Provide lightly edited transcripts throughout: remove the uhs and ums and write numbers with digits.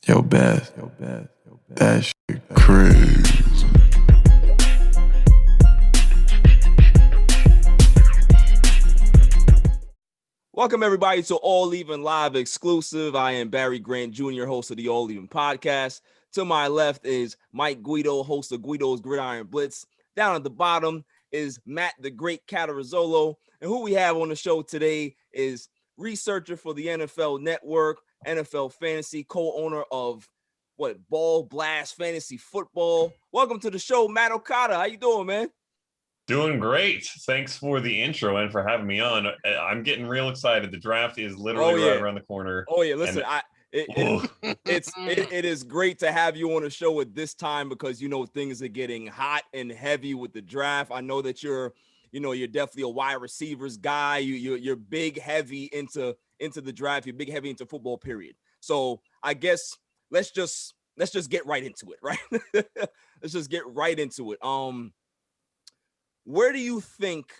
Yo, Beth, that shit crazy. Welcome, everybody, to All Even Live exclusive. I am Barry Grant Jr., host of the All Even podcast. To my left is Mike Guido, host of Guido's Gridiron Blitz. Down at the bottom is Matt the Great Catarizzolo. And who we have on the show today is researcher for the NFL Network, NFL Fantasy, co-owner of Ball Blast Fantasy Football. Welcome to the show, Matt Okada. How you doing, man? Doing great. Thanks for the intro and for having me on. I'm getting real excited. The draft is literally right around the corner. Oh yeah, listen, it is great to have you on the show at this time because things are getting hot and heavy with the draft. I know that you're definitely a wide receivers guy. You're big heavy into the draft. You're big heavy into football, period. So I guess let's just get right into it, right? Let's just get right into it. Where do you think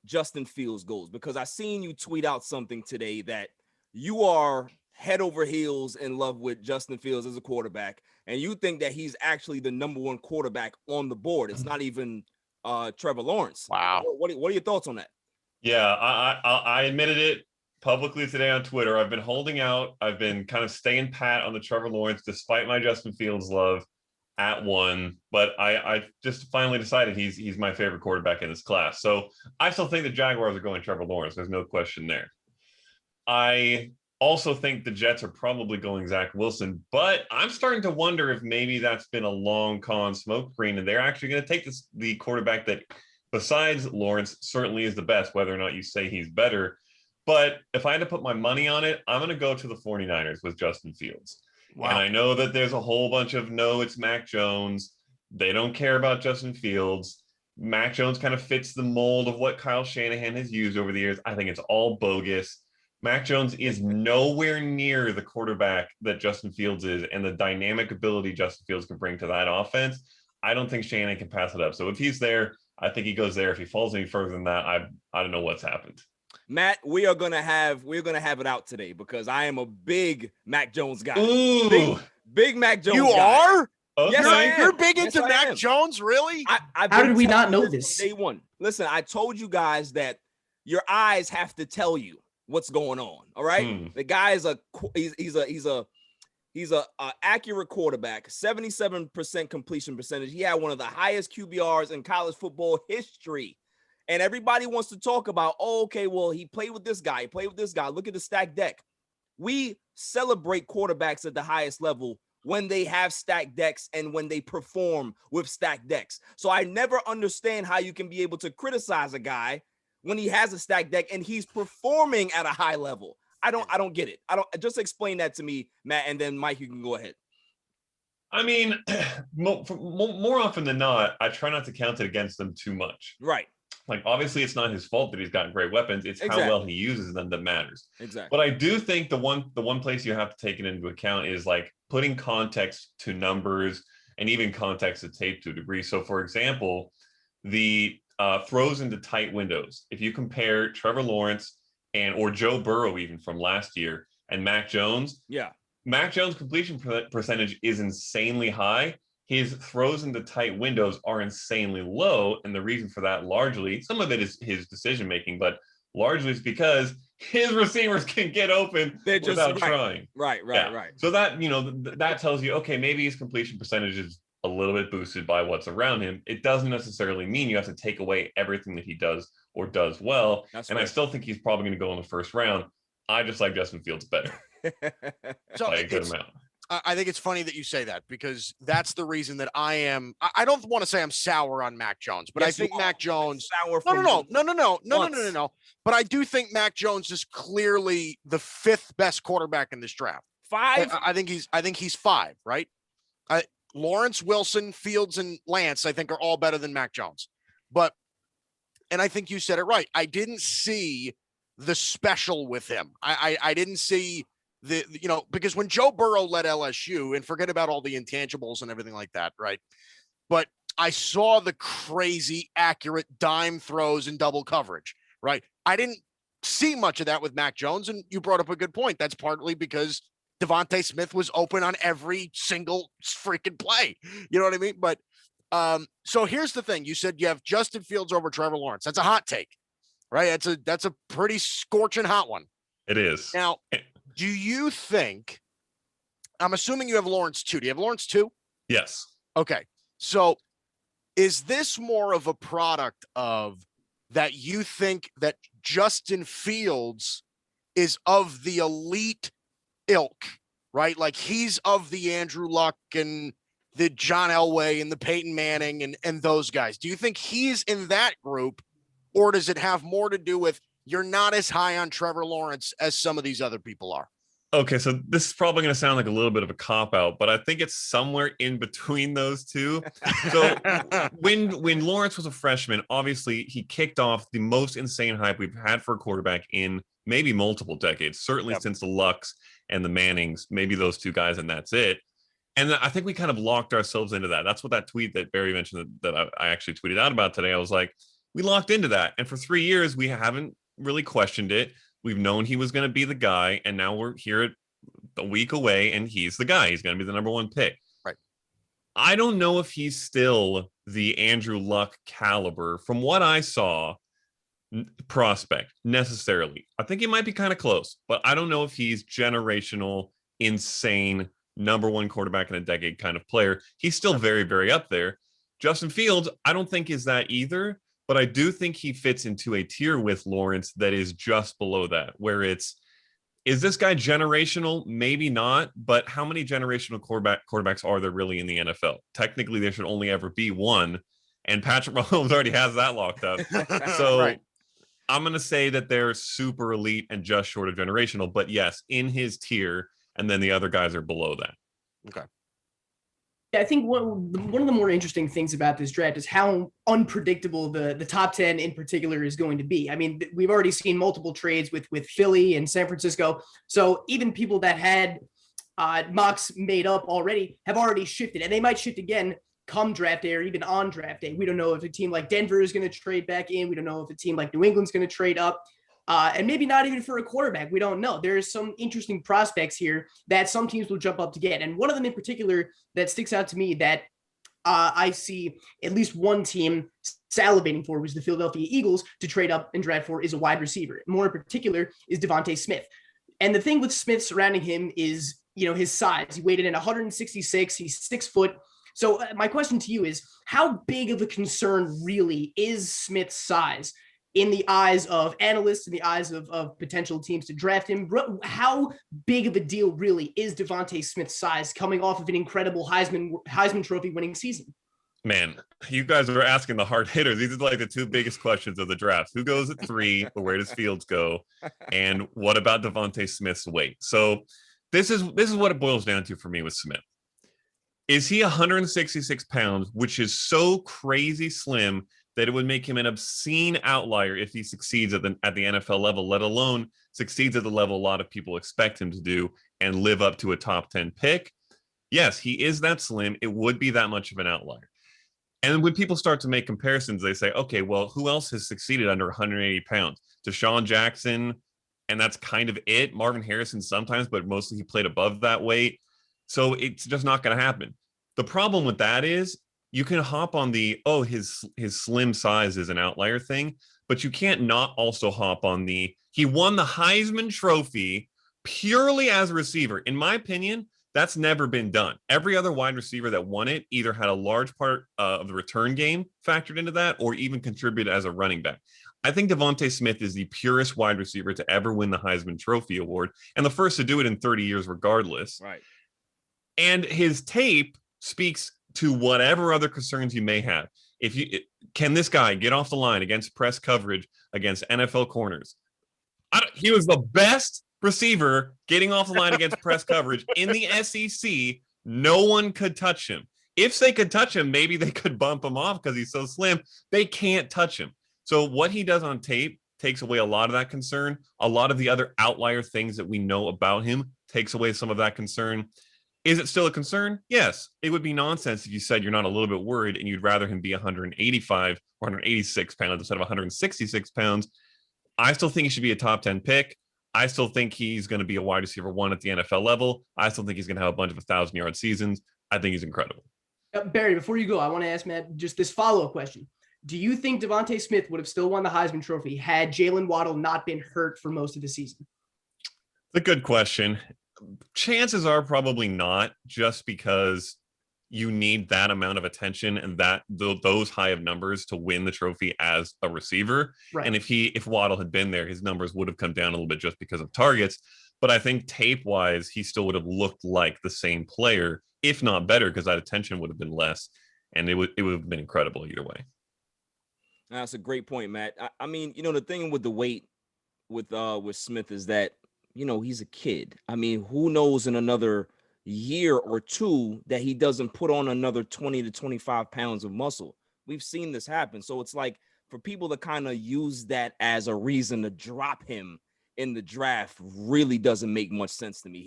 Justin Fields goes? Because I seen you tweet out something today that you are head over heels in love with Justin Fields as a quarterback, and you think that he's actually the number one quarterback on the board. It's not even Trevor Lawrence. Wow. What are your thoughts on that? Yeah, I admitted it publicly today on Twitter. I've been holding out. I've been kind of staying pat on the Trevor Lawrence despite my Justin Fields love at one, but I just finally decided he's my favorite quarterback in this class. So I still think the Jaguars are going Trevor Lawrence. There's no question there. I also think the Jets are probably going Zach Wilson, but I'm starting to wonder if maybe that's been a long con smoke screen and they're actually going to take the quarterback that, besides Lawrence, certainly is the best, whether or not you say he's better. But if I had to put my money on it, I'm going to go to the 49ers with Justin Fields. Wow. And I know that there's a whole bunch of, no, it's Mac Jones. They don't care about Justin Fields. Mac Jones kind of fits the mold of what Kyle Shanahan has used over the years. I think it's all bogus. Mac Jones is nowhere near the quarterback that Justin Fields is, and the dynamic ability Justin Fields can bring to that offense. I don't think Shanahan can pass it up. So if he's there, I think he goes there. If he falls any further than that, I don't know what's happened. Matt, we're gonna have it out today because I am a big Mac Jones guy. Ooh. Big Mac Jones. You guy. are? Okay. Yes, I am. You're big into Yes, Mac Jones, really? How did we not know this? Day one. Listen, I told you guys that your eyes have to tell you what's going on. All right. The guy is he's a accurate quarterback, 77% completion percentage. He had one of the highest QBRs in college football history. And everybody wants to talk about, he played with this guy. Look at the stacked deck. We celebrate quarterbacks at the highest level when they have stacked decks and when they perform with stacked decks. So I never understand how you can be able to criticize a guy when he has a stacked deck and he's performing at a high level. I don't get it. Just explain that to me, Matt, and then Mike, you can go ahead. I mean, more often than not, I try not to count it against them too much. Right. Like, obviously, it's not his fault that he's got great weapons. It's how well he uses them that matters. Exactly. But I do think the one place you have to take it into account is like putting context to numbers and even context to tape to a degree. So, for example, the throws into tight windows. If you compare Trevor Lawrence or Joe Burrow even from last year and Mac Jones, Mac Jones' completion percentage is insanely high. His throws into tight windows are insanely low. And the reason for that, largely, some of it is his decision-making, but largely it's because his receivers can get open without trying. Right. So that, that tells you, okay, maybe his completion percentage is a little bit boosted by what's around him. It doesn't necessarily mean you have to take away everything that he does or does well. I still think he's probably going to go in the first round. I just like Justin Fields better by a good amount. I think it's funny that you say that because that's the reason that I don't want to say I'm sour on Mac Jones, but I think Mac Jones. No. But I do think Mac Jones is clearly the fifth best quarterback in this draft. 5? I think he's 5, right? Lawrence, Wilson, Fields, and Lance, I think, are all better than Mac Jones. And I think you said it right. I didn't see the special with him. I didn't see because when Joe Burrow led LSU, and forget about all the intangibles and everything like that, right? But I saw the crazy accurate dime throws and double coverage, right? I didn't see much of that with Mac Jones, and you brought up a good point. That's partly because Devontae Smith was open on every single freaking play. You know what I mean? But so here's the thing. You said you have Justin Fields over Trevor Lawrence. That's a hot take, right? That's a pretty scorching hot one. It is. Now, do you think, I'm assuming you have Lawrence too. Do you have Lawrence too? Yes. Okay. So is this more of a product of that you think that Justin Fields is of the elite ilk, right? Like he's of the Andrew Luck and the John Elway and the Peyton Manning and those guys. Do you think he's in that group, or does it have more to do with you're not as high on Trevor Lawrence as some of these other people are? Okay, so this is probably going to sound like a little bit of a cop-out, but I think it's somewhere in between those two. So when Lawrence was a freshman, obviously he kicked off the most insane hype we've had for a quarterback in maybe multiple decades, certainly since the Lucks and the Mannings, maybe those two guys, and that's it. And I think we kind of locked ourselves into that. That's what that tweet that Barry mentioned that I actually tweeted out about today. I was like, we locked into that. And for 3 years, we haven't really questioned it. We've known he was going to be the guy, and now we're here a week away, and he's the guy. He's going to be the number one pick. Right. I don't know if he's still the Andrew Luck caliber from what I saw prospect necessarily. I think he might be kind of close, but I don't know if he's generational, insane, number one quarterback in a decade kind of player. He's still very, very up there. Justin Fields, I don't think is that either. But I do think he fits into a tier with Lawrence that is just below that, where is this guy generational? Maybe not, but how many generational quarterbacks are there really in the NFL? Technically, there should only ever be one, and Patrick Mahomes already has that locked up. So right. I'm going to say that they're super elite and just short of generational, but yes, in his tier, and then the other guys are below that. Okay. I think one of the more interesting things about this draft is how unpredictable the top 10 in particular is going to be. I mean, we've already seen multiple trades with Philly and San Francisco. So even people that had mocks made up already have already shifted, and they might shift again come draft day or even on draft day. We don't know if a team like Denver is going to trade back in. We don't know if a team like New England's going to trade up. And maybe not even for a quarterback. We don't know. There's some interesting prospects here that some teams will jump up to get. And one of them in particular that sticks out to me that I see at least one team salivating for was the Philadelphia Eagles to trade up and draft for is a wide receiver. More in particular is Devontae Smith. And the thing with Smith surrounding him is, his size. He weighed in at 166. He's 6 foot. So my question to you is, how big of a concern really is Smith's size in the eyes of analysts, in the eyes of potential teams to draft him? How big of a deal really is Devontae Smith's size coming off of an incredible Heisman Trophy winning season? Man, you guys are asking the hard hitters. These are like the two biggest questions of the draft. Who goes at 3? Where does Fields go? And what about Devontae Smith's weight? So this is what it boils down to for me with Smith. Is he 166 pounds, which is so crazy slim that it would make him an obscene outlier if he succeeds at the NFL level, let alone succeeds at the level a lot of people expect him to do and live up to a top 10 pick? Yes, he is that slim. It would be that much of an outlier. And when people start to make comparisons, they say, okay, well, who else has succeeded under 180 pounds? Deshaun Jackson, and that's kind of it. Marvin Harrison sometimes, but mostly he played above that weight. So it's just not going to happen. The problem with that is you can hop on his slim size is an outlier thing, but you can't not also hop on he won the Heisman Trophy purely as a receiver. In my opinion, that's never been done. Every other wide receiver that won it either had a large part of the return game factored into that or even contributed as a running back. I think Devontae Smith is the purest wide receiver to ever win the Heisman Trophy award and the first to do it in 30 years regardless. Right. And his tape speaks to whatever other concerns you may have. Can this guy get off the line against press coverage against NFL corners? He was the best receiver getting off the line against press coverage in the SEC. No one could touch him. If they could touch him, maybe they could bump him off because he's so slim. They can't touch him. So what he does on tape takes away a lot of that concern. A lot of the other outlier things that we know about him takes away some of that concern. Is it still a concern? Yes. It would be nonsense if you said you're not a little bit worried and you'd rather him be 185 or 186 pounds instead of 166 pounds. I still think he should be a top 10 pick. I still think he's going to be a wide receiver 1 at the NFL level. I still think he's going to have a bunch of 1,000-yard seasons. I think he's incredible. Barry, before you go, I want to ask Matt just this follow-up question. Do you think Devontae Smith would have still won the Heisman Trophy had Jalen Waddle not been hurt for most of the season? It's a good question. Chances are probably not, just because you need that amount of attention and those high of numbers to win the trophy as a receiver. Right. And if Waddle had been there, his numbers would have come down a little bit just because of targets. But I think tape-wise, he still would have looked like the same player, if not better, because that attention would have been less, and it would have been incredible either way. That's a great point, Matt. I mean, the thing with the weight with Smith is that, he's a kid. I mean, who knows in another year or two that he doesn't put on another 20 to 25 pounds of muscle. We've seen this happen. So it's like, for people to kind of use that as a reason to drop him in the draft really doesn't make much sense to me.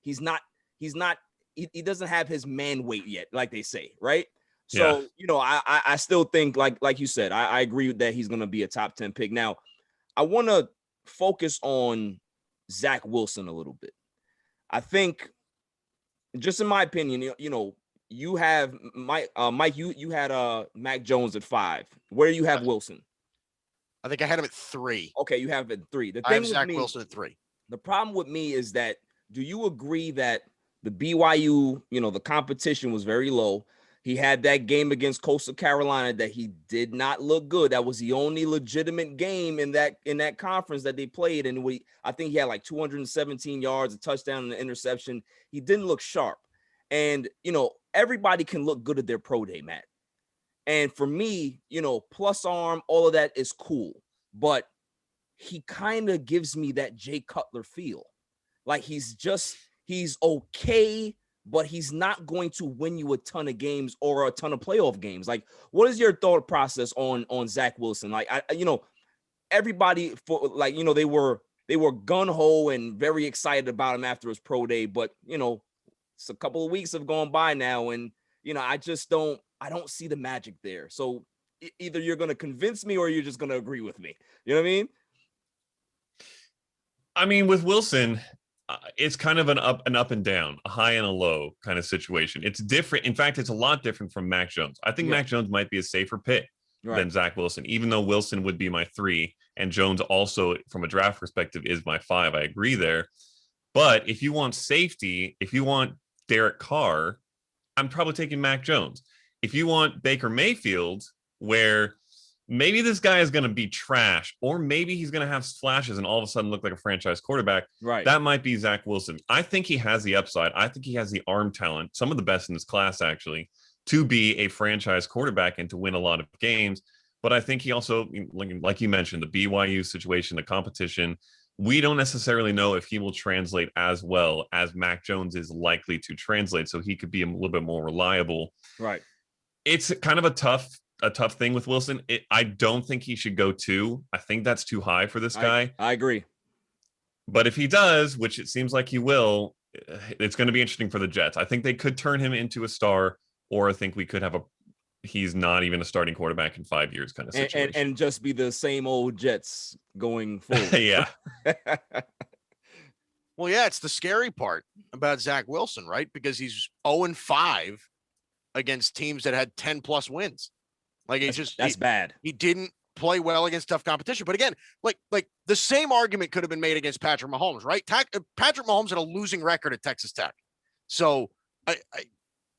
He doesn't have his man weight yet, like they say, right? So, I still think, like you said, I agree with that he's going to be a top 10 pick. Now, I want to focus on Zach Wilson a little bit. I think, just in my opinion, you have Mike, you had Mac Jones at 5. Where do you have Wilson? I think I had him at 3. Okay, you have him at 3. I have Zach Wilson at 3. The problem with me is that, do you agree that the BYU, the competition was very low? He had that game against Coastal Carolina that he did not look good. That was the only legitimate game in that conference that they played. And I think he had like 217 yards, a touchdown, and an interception. He didn't look sharp. And, everybody can look good at their pro day, Matt. And for me, plus arm, all of that is cool. But he kind of gives me that Jay Cutler feel. Like he's okay, but he's not going to win you a ton of games or a ton of playoff games. Like, what is your thought process on Zach Wilson? Like, everybody they were gun ho and very excited about him after his pro day, but it's a couple of weeks have gone by now, and I don't see the magic there. So either you're going to convince me or you're just going to agree with me. You know what I mean? I mean, with Wilson, it's kind of an up and down, a high and a low kind of situation. It's different. In fact, it's a lot different from Mac Jones. I think Mac Jones might be a safer pick than Zach Wilson, even though Wilson would be my 3 and Jones also, from a draft perspective, is my 5. I agree there. But if you want safety, if you want Derek Carr, I'm probably taking Mac Jones. If you want Baker Mayfield, where maybe this guy is going to be trash, or maybe he's going to have flashes and all of a sudden look like a franchise quarterback, that might be Zach Wilson. I think he has the upside. I think he has the arm talent, some of the best in this class, actually, to be a franchise quarterback and to win a lot of games. But I think he also, like you mentioned, the BYU situation, the competition, we don't necessarily know if he will translate as well as Mac Jones is likely to translate. So he could be a little bit more reliable. Right. It's kind of a tough thing with Wilson. I don't think he should go 2. I think that's too high for this guy. I agree. But if he does, which it seems like he will, it's going to be interesting for the Jets. I think they could turn him into a star, or I think we could have he's not even a starting quarterback in 5 years kind of situation. And just be the same old Jets going forward. Yeah. Well, yeah, it's the scary part about Zach Wilson, right? Because he's 0-5 against teams that had 10+ wins. Like that's bad. He didn't play well against tough competition. But again, like the same argument could have been made against Patrick Mahomes, right? Patrick Mahomes had a losing record at Texas Tech. So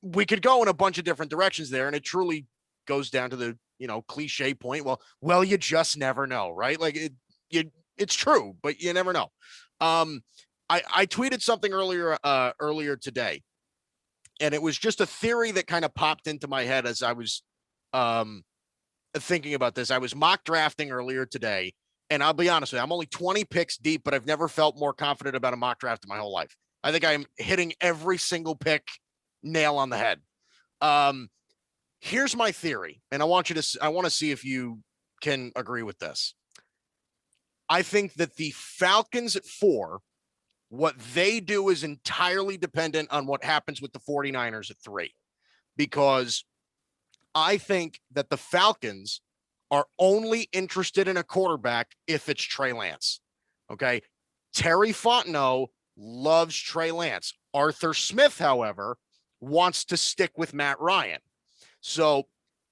we could go in a bunch of different directions there, and it truly goes down to the cliche point. Well, you just never know, right? Like it's true, but you never know. I tweeted something earlier today, and it was just a theory that kind of popped into my head as I was thinking about this. I was mock drafting earlier today, and I'll be honest with you, I'm only 20 picks deep, but I've never felt more confident about a mock draft in my whole life. I think I'm hitting every single pick nail on the head. Here's my theory, and I want to see if you can agree with this. I think that the Falcons at 4, what they do is entirely dependent on what happens with the 49ers at 3, because I think that the Falcons are only interested in a quarterback if it's Trey Lance. Okay. Terry Fontenot loves Trey Lance. Arthur Smith, however, wants to stick with Matt Ryan. So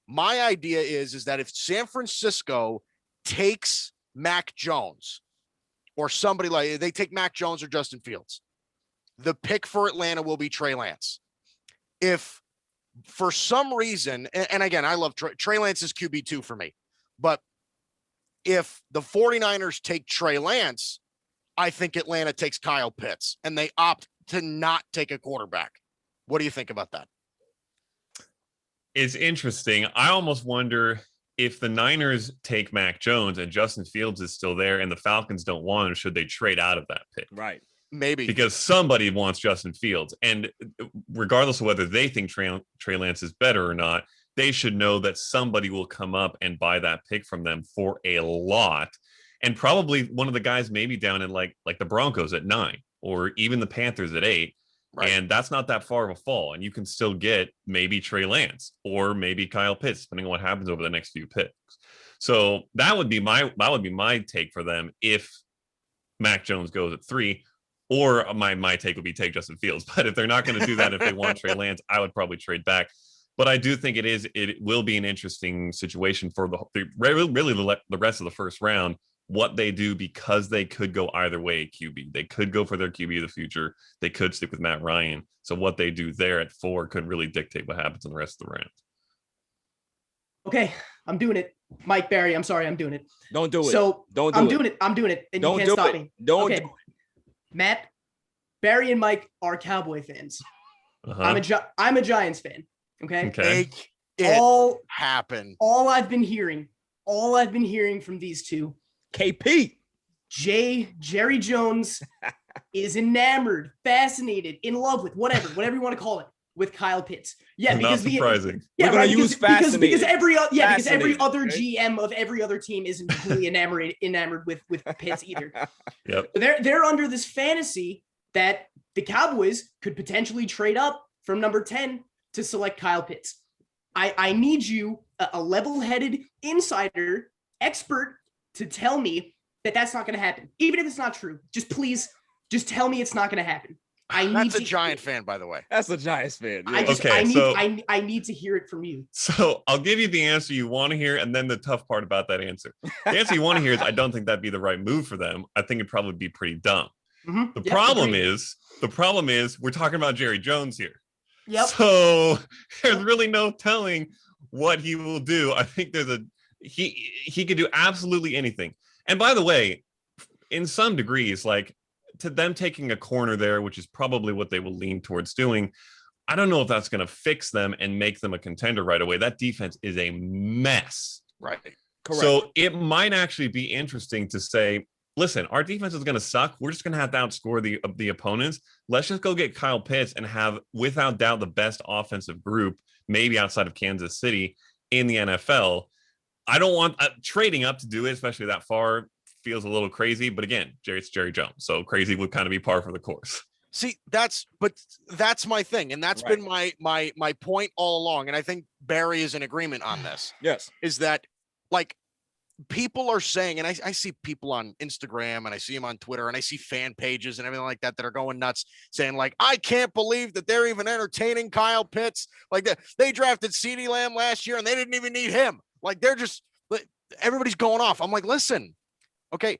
my idea is that if San Francisco takes Mac Jones or somebody like they take Mac Jones or Justin Fields, the pick for Atlanta will be Trey Lance. If for some reason, and again, I love Trey Lance is QB2 for me, but if the 49ers take Trey Lance, I think Atlanta takes Kyle Pitts and they opt to not take a quarterback. What do you think about that? It's interesting. I almost wonder if the Niners take Mac Jones and Justin Fields is still there and the Falcons don't want him, should they trade out of that pick? Right. Maybe. Because somebody wants Justin Fields. And regardless of whether they think Trey Lance is better or not, they should know that somebody will come up and buy that pick from them for a lot. And probably one of the guys maybe down in like the Broncos at 9 or even the Panthers at 8. Right. And that's not that far of a fall. And you can still get maybe Trey Lance or maybe Kyle Pitts, depending on what happens over the next few picks. So that would be my take for them if Mac Jones goes at 3, or my take would be take Justin Fields. But if they're not going to do that, if they want Trey Lance, I would probably trade back. But I do think it will be an interesting situation for really the rest of the first round, what they do, because they could go either way at QB. They could go for their QB of the future. They could stick with Matt Ryan. So what they do there at 4 could really dictate what happens in the rest of the round. Okay, I'm doing it. Mike Barry, I'm sorry, I'm doing it. Don't do it. So don't do I'm it. doing it. I'm doing it. And Don't you do can't stop it. me. Don't okay. do it. Matt, Barry and Mike are Cowboy fans. Uh-huh. I'm a Giants fan. Okay. Make it all happen. All I've been hearing from these two, KP. Jerry Jones is enamored, fascinated, in love with whatever you want to call it, with Kyle Pitts. Yeah, because not surprising. Yeah, We're gonna use fascinated. Because every other Okay. GM of every other team isn't completely enamored with Pitts either. Yep. They're under this fantasy that the Cowboys could potentially trade up from number 10 to select Kyle Pitts. I need you, a level-headed insider expert, to tell me that that's not going to happen. Even if it's not true, please tell me it's not going to happen. That's a Giant fan, by the way. That's a Giants fan. Yeah. I need to hear it from you. So I'll give you the answer you want to hear, and then the tough part about that answer. The answer you want to hear is I don't think that'd be the right move for them. I think it'd probably be pretty dumb. Mm-hmm. The problem is we're talking about Jerry Jones here. Yep. So there's really no telling what he will do. I think he could do absolutely anything. And by the way, in some degrees, like to them taking a corner there, which is probably what they will lean towards doing, I don't know if that's going to fix them and make them a contender right away. That defense is a mess. Right. Correct. So it might actually be interesting to say, listen, our defense is going to suck. We're just going to have to outscore the opponents. Let's just go get Kyle Pitts and have, without doubt, the best offensive group, maybe outside of Kansas City, in the NFL. I don't want trading up to do it, especially that far, feels a little crazy. But again, it's Jerry Jones, so crazy would kind of be par for the course. See, that's my thing, and that's right. been my point all along. And I think Barry is in agreement on this. Yes, is that like people are saying, and I see people on Instagram and I see them on Twitter and I see fan pages and everything like that are going nuts saying like, I can't believe that they're even entertaining Kyle Pitts. Like they drafted CeeDee Lamb last year and they didn't even need him. Like everybody's going off. I'm like, listen, okay,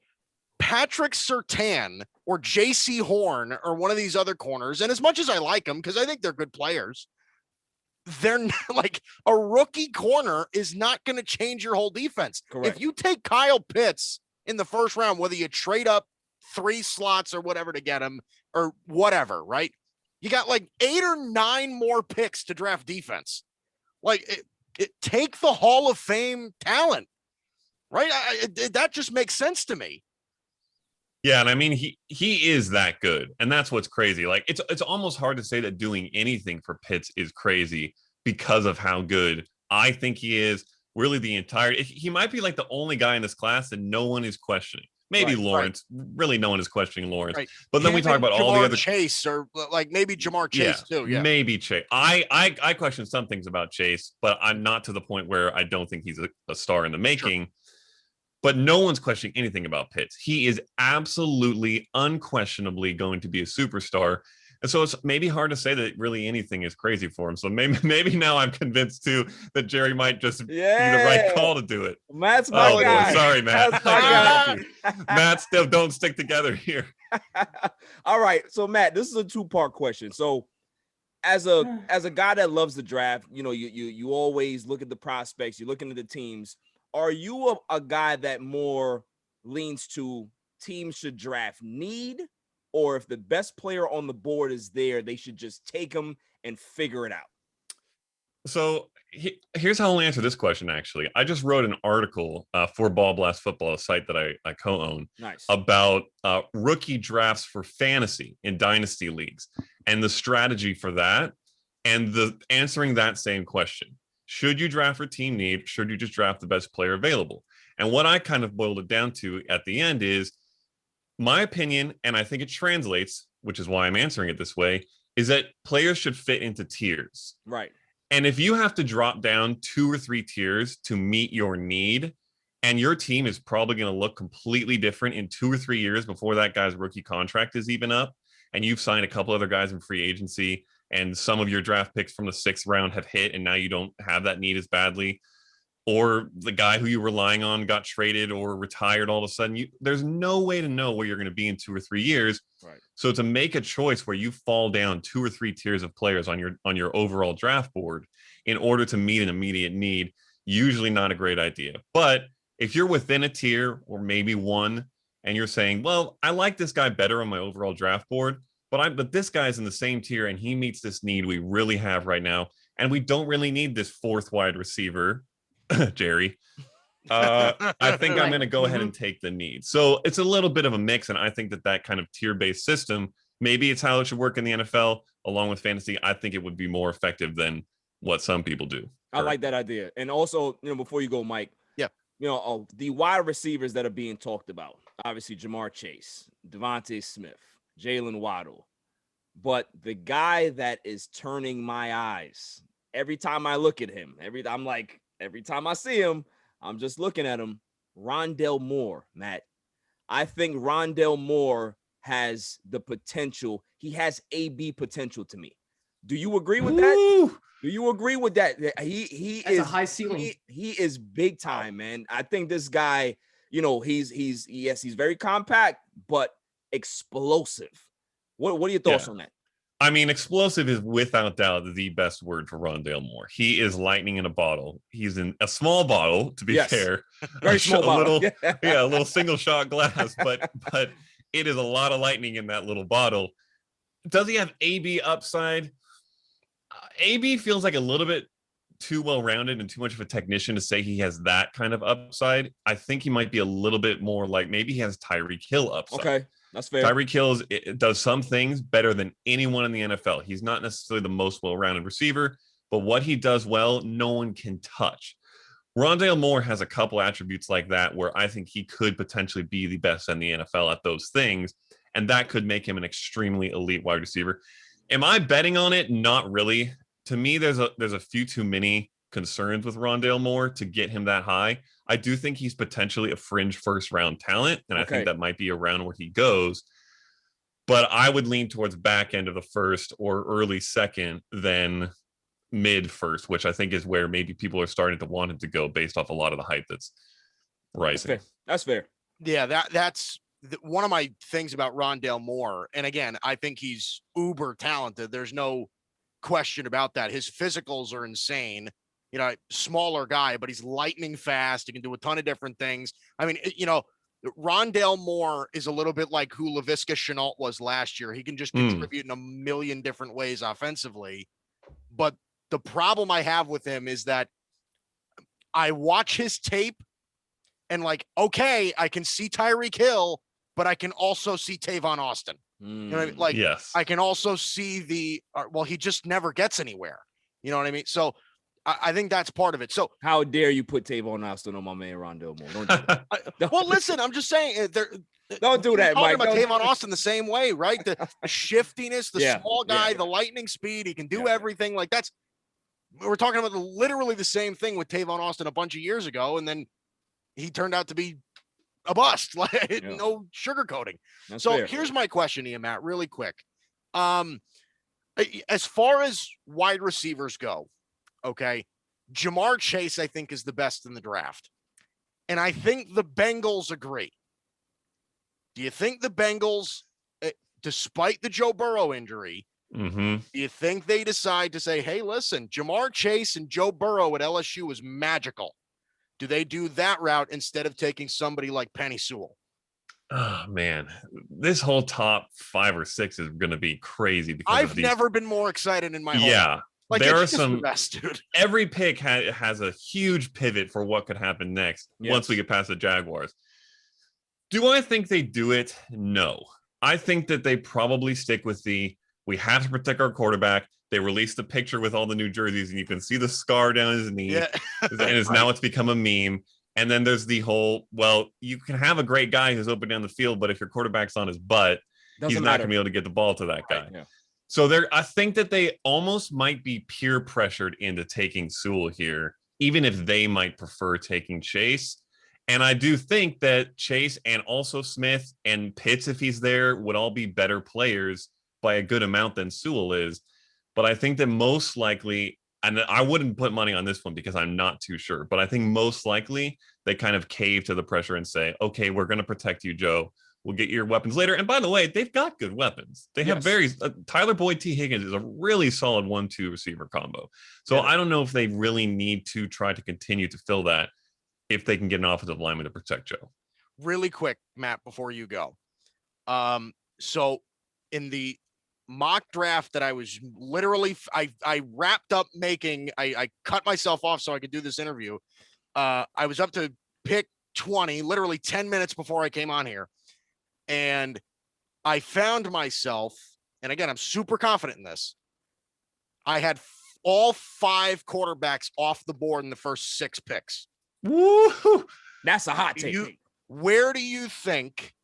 Patrick Surtain or JC Horn or one of these other corners. And as much as I like them, because I think they're good players, they're not, like a rookie corner is not going to change your whole defense. Correct. If you take Kyle Pitts in the first round, whether you trade up 3 slots or whatever to get him or whatever, right? You got like 8 or 9 more picks to draft defense. Like take the Hall of Fame talent, right? That just makes sense to me. Yeah, and I mean he is that good, and that's what's crazy. Like it's almost hard to say that doing anything for Pitts is crazy because of how good I think he is. Really, he might be like the only guy in this class that no one is questioning. Maybe Right, Lawrence. Right. Really, no one is questioning Lawrence. Right. But then we talk about all the other Chase or like maybe Jamar Chase too. Yeah, maybe Chase. I question some things about Chase, but I'm not to the point where I don't think he's a star in the making. Sure. But no one's questioning anything about Pitts. He is absolutely, unquestionably going to be a superstar. And so it's maybe hard to say that really anything is crazy for him. So maybe now I'm convinced too that Jerry might just be the right call to do it. Matt's my guy. Boy, sorry, Matt. That's my guy. Matt, still don't stick together here. All right. So Matt, this is a two-part question. So as a guy that loves the draft, you know, you always look at the prospects, you're looking at the teams. Are you a guy that more leans to teams should draft need, or if the best player on the board is there, they should just take him and figure it out? So here's how I'll answer this question, actually. I just wrote an article for Ball Blast Football, a site that I co-own, about rookie drafts for fantasy in dynasty leagues and the strategy for that, and the answering that same question. Should you draft for team need? Should you just draft the best player available? And what I kind of boiled it down to at the end is my opinion, and I think it translates, which is why I'm answering it this way, is that players should fit into tiers. Right. And if you have to drop down 2 or 3 tiers to meet your need, and your team is probably going to look completely different in 2 or 3 years before that guy's rookie contract is even up, and you've signed a couple other guys in free agency, and some of your draft picks from the 6th round have hit, and now you don't have that need as badly, or the guy who you're relying on got traded or retired all of a sudden, there's no way to know where you're going to be in 2 or 3 years. Right. So to make a choice where you fall down 2 or 3 tiers of players on your overall draft board in order to meet an immediate need, usually not a great idea. But if you're within a tier or maybe one, and you're saying, well, I like this guy better on my overall draft board, but this guy's in the same tier and he meets this need we really have right now, and we don't really need this 4th wide receiver, Jerry. I think I'm going to go ahead and take the need. So it's a little bit of a mix, and I think that kind of tier-based system, maybe it's how it should work in the NFL along with fantasy. I think it would be more effective than what some people do. I like that idea. And also, before you go, Mike, the wide receivers that are being talked about, obviously Jamar Chase, Devontae Smith, Jalen Waddle, but the guy that is turning my eyes every time I look at him, every time I see him, I'm just looking at him, Rondelle Moore, Matt. I think Rondelle Moore has the potential. He has AB potential to me. Do you agree with that? Do you agree with that? He is a high ceiling. He is big time, man. I think this guy, he's very compact, but explosive. What are your thoughts on that? I mean, explosive is without doubt the best word for Rondelle Moore. He is lightning in a bottle. He's in a small bottle, to be fair. Very small bottle. A little single shot glass, but it is a lot of lightning in that little bottle. Does he have AB upside? AB feels like a little bit too well-rounded and too much of a technician to say he has that kind of upside. I think he might be a little bit more like maybe he has Tyreek Hill upside. Okay. That's fair. Tyreek Hill does some things better than anyone in the NFL. He's not necessarily the most well-rounded receiver, but what he does well, no one can touch. Rondelle Moore has a couple attributes like that where I think he could potentially be the best in the NFL at those things, and that could make him an extremely elite wide receiver. Am I betting on it? Not really. To me, there's a few too many concerns with Rondelle Moore to get him that high. I do think he's potentially a fringe 1st-round talent, and I think that might be around where he goes. But I would lean towards back end of the 1st or early 2nd than mid 1st, which I think is where maybe people are starting to want him to go based off a lot of the hype that's rising. That's fair. Yeah, that's one of my things about Rondelle Moore. And again, I think he's uber talented. There's no question about that. His physicals are insane. Smaller guy, but he's lightning fast. He can do a ton of different things. I mean, Rondelle Moore is a little bit like who Laviska Shenault was last year. He can just contribute in a million different ways offensively. But the problem I have with him is that I watch his tape and okay, I can see Tyreek Hill, but I can also see Tavon Austin. You know what I mean? Yes. I can also see he just never gets anywhere. You know what I mean? So I think that's part of it. So how dare you put Tavon Austin on my man Rondelle Moore? Don't do that. Well, listen, I'm just saying. Don't do that, Mike. About Tavon Austin the same way, right? The shiftiness, the small guy, the lightning speed. He can do everything. We're talking about literally the same thing with Tavon Austin a bunch of years ago, and then he turned out to be a bust. Like no sugarcoating. That's So fair. here's my question to you, Matt, really quick. As far as wide receivers go, okay, Jamar Chase, I think, is the best in the draft. And I think the Bengals agree. Do you think the Bengals, despite the Joe Burrow injury, do you think they decide to say, hey, listen, Jamar Chase and Joe Burrow at LSU was magical? Do they do that route instead of taking somebody like Penny Sewell? Oh man, this whole top 5 or 6 is going to be crazy because I've never been more excited in my whole life. Like, there are just some the best, dude. Every pick has a huge pivot for what could happen next once we get past the Jaguars. Do I think they do it? No. I think that they probably stick with we have to protect our quarterback. They released the picture with all the new jerseys, and you can see the scar down his knee. Yeah. And now it's become a meme. And then there's the whole, well, you can have a great guy who's open down the field, but if your quarterback's on his butt, he's not going to be able to get the ball to that guy. Yeah. So I think that they almost might be peer pressured into taking Sewell here, even if they might prefer taking Chase. And I do think that Chase and also Smith and Pitts, if he's there, would all be better players by a good amount than Sewell is. But I think that most likely, and I wouldn't put money on this one because I'm not too sure, but I think most likely they kind of cave to the pressure and say, okay, we're going to protect you, Joe. We'll get your weapons later. And by the way, they've got good weapons. They have Tyler Boyd, T. Higgins is a really solid 1-2 receiver combo. So I don't know if they really need to try to continue to fill that if they can get an offensive lineman to protect Joe. Really quick, Matt, before you go. So in the mock draft that I was literally, I wrapped up making, I cut myself off so I could do this interview. I was up to pick 20, literally 10 minutes before I came on here. And I found myself, and again, I'm super confident in this. I had all 5 quarterbacks off the board in the first 6 picks. Woo! That's a hot take. Where do you think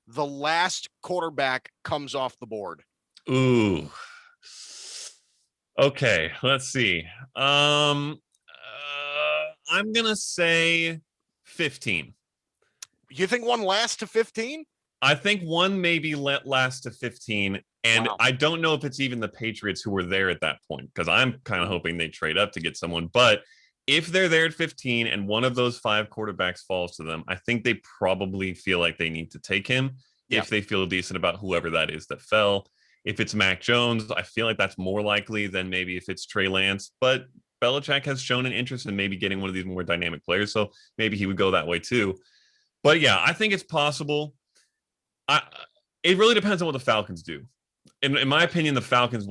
the last quarterback comes off the board? Ooh. Okay, let's see. I'm gonna say 15. You think one lasts to 15? I think one maybe last to 15. And I don't know if it's even the Patriots who were there at that point, because I'm kind of hoping they trade up to get someone. But if they're there at 15 and one of those 5 quarterbacks falls to them, I think they probably feel like they need to take him if they feel decent about whoever that is that fell. If it's Mac Jones, I feel like that's more likely than maybe if it's Trey Lance. But Belichick has shown an interest in maybe getting one of these more dynamic players, so maybe he would go that way too. But yeah, I think it's possible. It really depends on what the Falcons do. In my opinion, the Falcons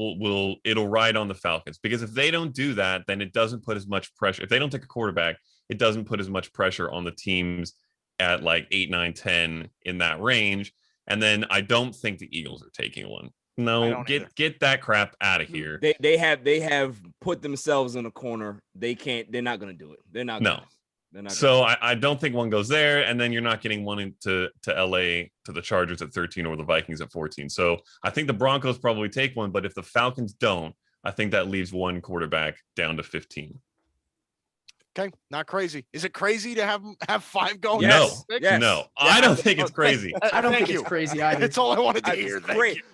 it'll ride on the Falcons, because if they don't do that, then it doesn't put as much pressure. If they don't take a quarterback, it doesn't put as much pressure on the teams at like 8, 9, 10 in that range. And then I don't think the Eagles are taking one. No, get that crap out of here. They have put themselves in a corner. They're not going to do it. They're not. So I don't think one goes there, and then you're not getting one into LA to the Chargers at 13 or the Vikings at 14. So I think the Broncos probably take one, but if the Falcons don't, I think that leaves one quarterback down to 15. Okay, not crazy. Is it crazy to have 5 going? Yes. No, I don't think it's crazy. I don't think it's crazy either. That's all I wanted to hear.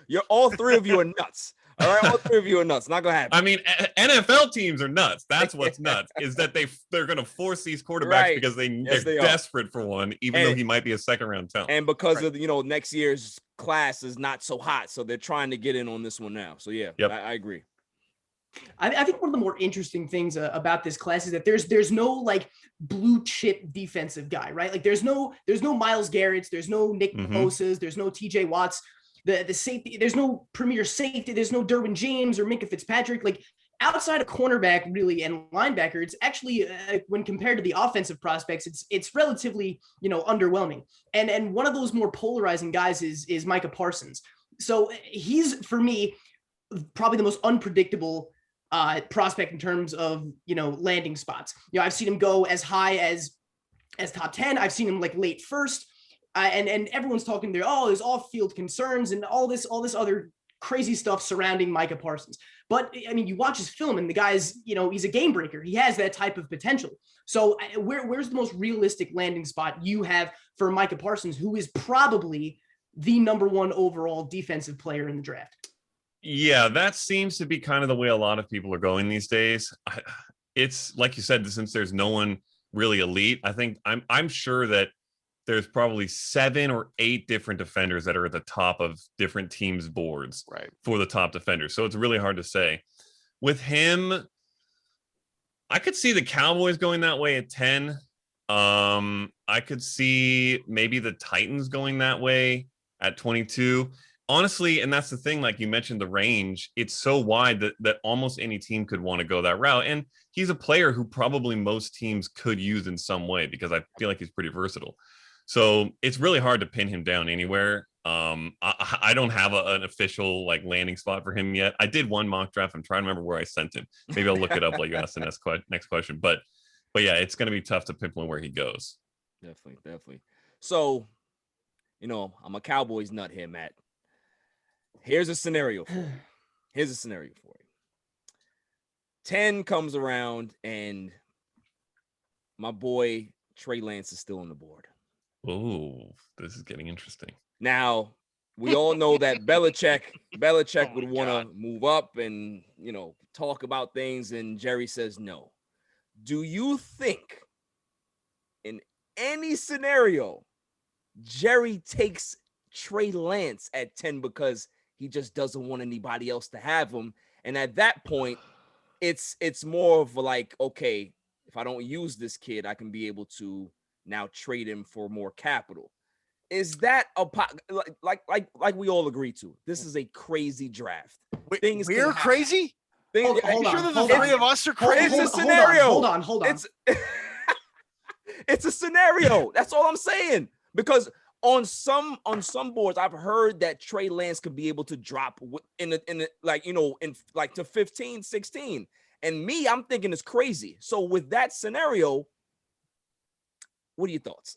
You're all 3 of you are nuts. All right, all 3 of you are nuts. Not gonna happen. I mean, NFL teams are nuts. That's what's nuts, is that they're gonna force these quarterbacks because they're desperate for one, even though he might be a 2nd-round talent. And because of next year's class is not so hot, so they're trying to get in on this one now. So I agree. I think one of the more interesting things about this class is that there's no like blue chip defensive guy, right? Like there's no Myles Garrett's, there's no Nick Bosa's, there's no TJ Watts, the safety, there's no premier safety, there's no Derwin James or Minka Fitzpatrick. Like outside of cornerback really and linebacker, it's actually when compared to the offensive prospects, it's relatively underwhelming. And one of those more polarizing guys is Micah Parsons. So he's, for me, probably the most unpredictable prospect in terms of landing spots. I've seen him go as high as top 10. I've seen him like late first, and everyone's talking there. Oh, there's off-field concerns and all this other crazy stuff surrounding Micah Parsons. But I mean, you watch his film and the guy's, he's a game breaker. He has that type of potential. So where's the most realistic landing spot you have for Micah Parsons, who is probably the number one overall defensive player in the draft? Yeah, that seems to be kind of the way a lot of people are going these days. It's like you said, since there's no one really elite, I think I'm sure that there's probably 7 or 8 different defenders that are at the top of different teams' boards for the top defenders. So it's really hard to say. With him, I could see the Cowboys going that way at 10. I could see maybe the Titans going that way at 22. Honestly, and that's the thing, like you mentioned, the range, it's so wide that almost any team could want to go that route. And he's a player who probably most teams could use in some way because I feel like he's pretty versatile. So it's really hard to pin him down anywhere. I don't have an official like landing spot for him yet. I did one mock draft. I'm trying to remember where I sent him. Maybe I'll look it up while you ask the next question. But yeah, it's going to be tough to pinpoint where he goes. Definitely. So, I'm a Cowboys nut here, Matt. Here's a scenario for you. 10 comes around and my boy Trey Lance is still on the board. Oh, this is getting interesting. Now, we all know that Belichick would want to move up and, talk about things, and Jerry says no. Do you think in any scenario Jerry takes Trey Lance at 10 because he just doesn't want anybody else to have him? And at that point, it's more of like, okay, if I don't use this kid, I can be able to now trade him for more capital. Is that like we all agree to? This is a crazy draft. We're crazy? Hold sure on, that the three of us are crazy? It's a scenario. Hold on. It's a snenario. That's all I'm saying. Because on some boards, I've heard that Trey Lance could be able to drop in to 15, 16. And me, I'm thinking it's crazy. So with that scenario, what are your thoughts?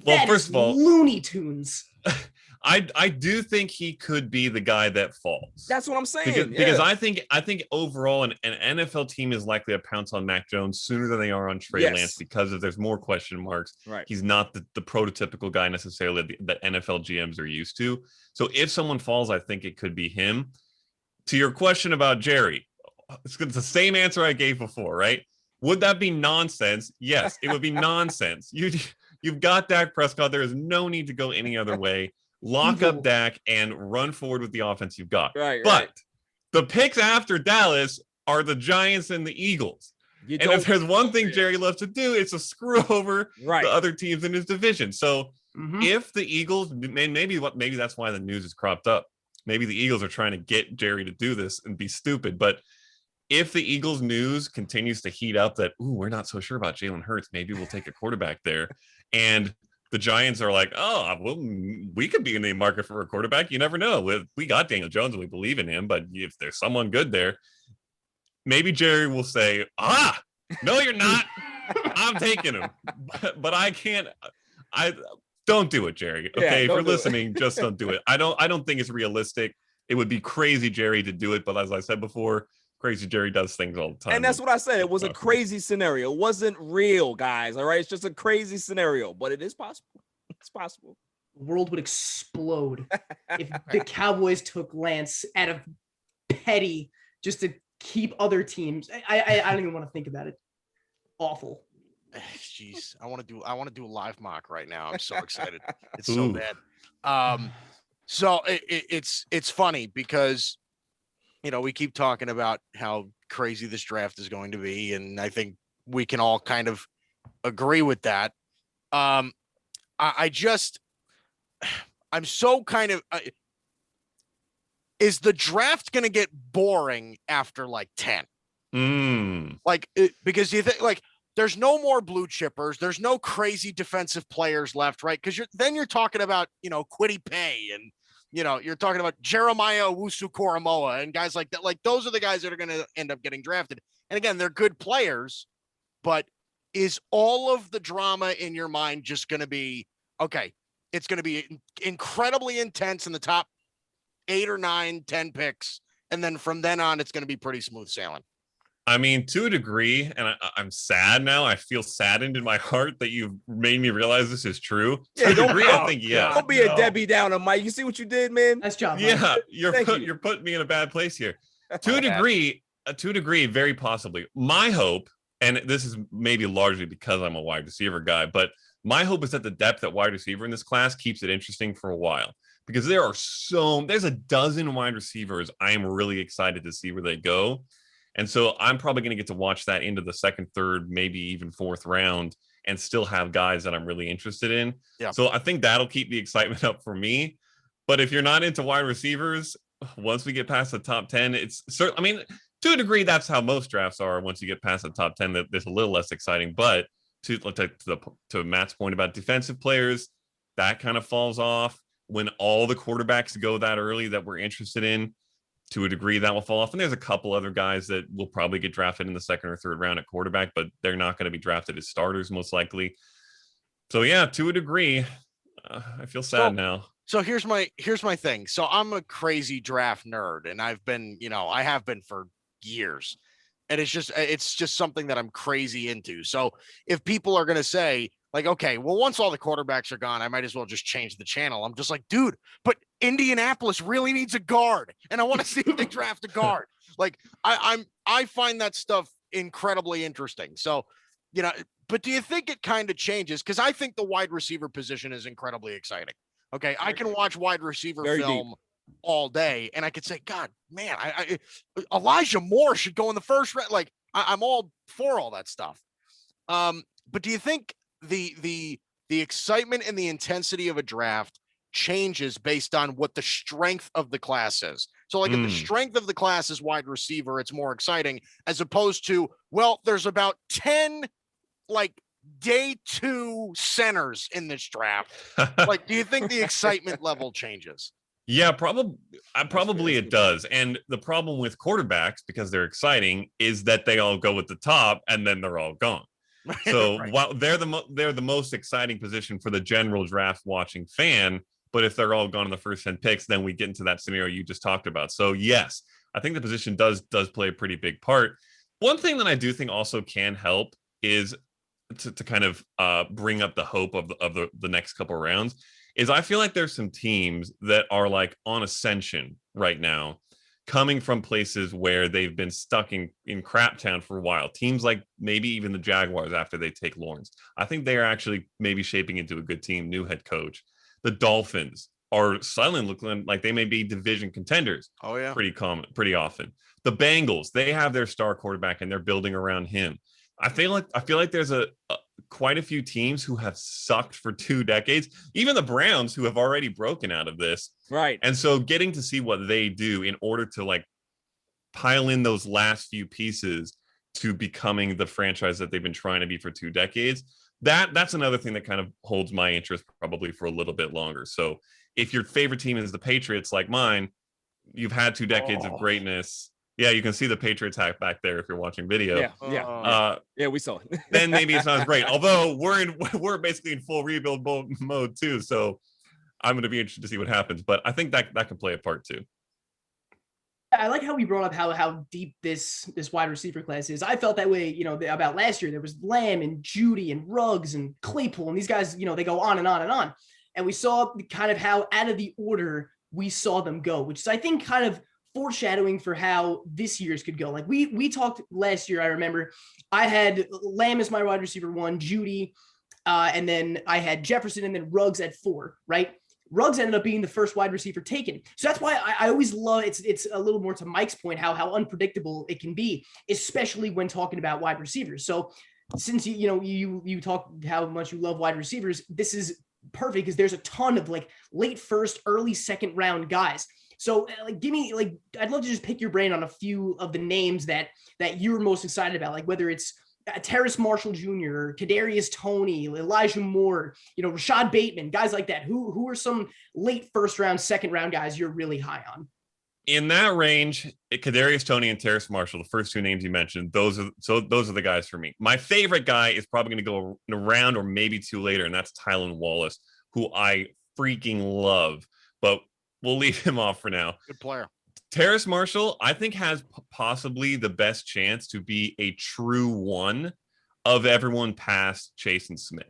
Well, first of all, Looney Tunes. I do think he could be the guy that falls. That's what I'm saying. Because I think overall an NFL team is likely to pounce on Mac Jones sooner than they are on Trey Lance because there's more question marks. Right. He's not the prototypical guy necessarily that NFL GMs are used to. So if someone falls, I think it could be him. To your question about Jerry, it's the same answer I gave before, right? Would that be nonsense? Yes, it would be nonsense. You've got Dak Prescott. There is no need to go any other way. Lock up Dak and run forward with the offense you've got. But the picks after Dallas are the Giants and the Eagles. And if there's one thing Jerry loves to do, it's to screw over the other teams in his division. So if the Eagles, maybe that's why the news is cropped up. Maybe the Eagles are trying to get Jerry to do this and be stupid. But if the Eagles news continues to heat up that, we're not so sure about Jalen Hurts, maybe we'll take a quarterback there. And the Giants are like, well, we could be in the market for a quarterback. You never know. We got Daniel Jones and we believe in him, but if there's someone good there, maybe Jerry will say, no, you're not. I'm taking him. But I can't. Don't do it, Jerry. Okay, if you're listening, just don't do it. I don't think it's realistic. It would be crazy, Jerry, to do it. But as I said before, crazy Jerry does things all the time. And that's what I said. It was a crazy scenario. It wasn't real, guys. All right. It's just a crazy scenario, but it is possible. It's possible. The world would explode if the Cowboys took Lance out of petty just to keep other teams. I don't even want to think about it. Awful. Jeez, I want to do a live mock right now. I'm so excited. It's so bad. So it's funny because we keep talking about how crazy this draft is going to be, and I think we can all kind of agree with that. I'm so kind of. Is the draft going to get boring after like 10? Because you think like there's no more blue chippers, there's no crazy defensive players left, right? Because you're talking about Kwity Paye and. You're talking about Jeremiah Owusu-Koramoah and guys like that. Like those are the guys that are going to end up getting drafted. And again, they're good players, but is all of the drama in your mind just going to be, okay, it's going to be incredibly intense in the top 8 or 9, 10 picks. And then from then on, it's going to be pretty smooth sailing. I mean, to a degree, and I'm sad now. I feel saddened in my heart that you've made me realize this is true. To a degree, I think yes. Don't be a Debbie Downer, Mike. You see what you did, man? Nice job, Mike. Yeah, you're putting me in a bad place here. To a degree, very possibly. My hope, and this is maybe largely because I'm a wide receiver guy, but my hope is that the depth at wide receiver in this class keeps it interesting for a while, because there's a dozen wide receivers I am really excited to see where they go. And so I'm probably going to get to watch that into the second, third, maybe even fourth round, and still have guys that I'm really interested in. Yeah. So I think that'll keep the excitement up for me. But if you're not into wide receivers, once we get past the top 10, it's certainly, I mean, to a degree, that's how most drafts are. Once you get past the top 10, that it's a little less exciting. But to Matt's point about defensive players, that kind of falls off when all the quarterbacks go that early that we're interested in. To a degree, that will fall off. And there's a couple other guys that will probably get drafted in the second or third round at quarterback, but they're not going to be drafted as starters most likely. So yeah, to a degree, I feel sad now. So here's my thing. So I'm a crazy draft nerd, and I have been for years. And it's just something that I'm crazy into. So if people are going to say, like, okay, well, once all the quarterbacks are gone, I might as well just change the channel. I'm just like, dude, but Indianapolis really needs a guard, and I want to see if they draft a guard. Like, I find that stuff incredibly interesting. So, but do you think it kind of changes? Because I think the wide receiver position is incredibly exciting. Okay, I can watch wide receiver film all day, and I could say, God, man, Elijah Moore should go in the first round. Like, I'm all for all that stuff. But do you think the excitement and the intensity of a draft changes based on what the strength of the class is? So like if the strength of the class is wide receiver, it's more exciting, as opposed to, well, there's about 10 like day 2 centers in this draft. Like, do you think the excitement level changes? Yeah, probably it does. And the problem with quarterbacks, because they're exciting, is that they all go at the top and then they're all gone. So Right. while they're the most exciting position for the general draft watching fan, but if they're all gone in the first 10 picks, then we get into that scenario you just talked about. So yes, I think the position does play a pretty big part. One thing that I do think also can help is to kind of bring up the hope of the next couple of rounds, is I feel like there's some teams that are like on ascension right now, coming from places where they've been stuck in crap town for a while. Teams like maybe even the Jaguars after they take Lawrence. I think they're actually maybe shaping into a good team, new head coach. The Dolphins are suddenly looking like they may be division contenders. Oh yeah. Pretty often. The Bengals, they have their star quarterback and they're building around him. I feel like there's quite a few teams who have sucked for 2 decades, even the Browns, who have already broken out of this. Right. And so getting to see what they do in order to like pile in those last few pieces to becoming the franchise that they've been trying to be for 2 decades, that's another thing that kind of holds my interest probably for a little bit longer. So if your favorite team is the Patriots, like mine, you've had 2 decades of greatness. Yeah, you can see the Patriots hack back there if you're watching video. Yeah, we saw it. Then maybe it's not as great. Although we're basically in full rebuild mode too. So I'm going to be interested to see what happens. But I think that can play a part too. I like how we brought up how deep this wide receiver class is. I felt that way, about last year. There was Lamb and Judy and Ruggs and Claypool, and these guys, they go on and on and on. And we saw kind of how out of the order we saw them go, which is, I think, kind of foreshadowing for how this year's could go. Like we talked last year, I remember I had Lamb as my wide receiver 1, Judy, and then I had Jefferson and then Ruggs at 4, right? Ruggs ended up being the first wide receiver taken. So that's why I always love it's a little more to Mike's point, how unpredictable it can be, especially when talking about wide receivers. So since you talked how much you love wide receivers, this is perfect because there's a ton of like late first, early second round guys. So I'd love to just pick your brain on a few of the names that you're most excited about, like whether it's Terrace Marshall Jr., Kadarius Toney, Elijah Moore, Rashad Bateman, guys like that. Who are some late first round, second round guys you're really high on? In that range, Kadarius Toney and Terrace Marshall, the first 2 names you mentioned, those are the guys for me. My favorite guy is probably going to go in a round or maybe 2 later, and that's Tylan Wallace, who I freaking love. But we'll leave him off for now. Good player. Terrace Marshall, I think, has possibly the best chance to be a true one of everyone past Chase and Smith.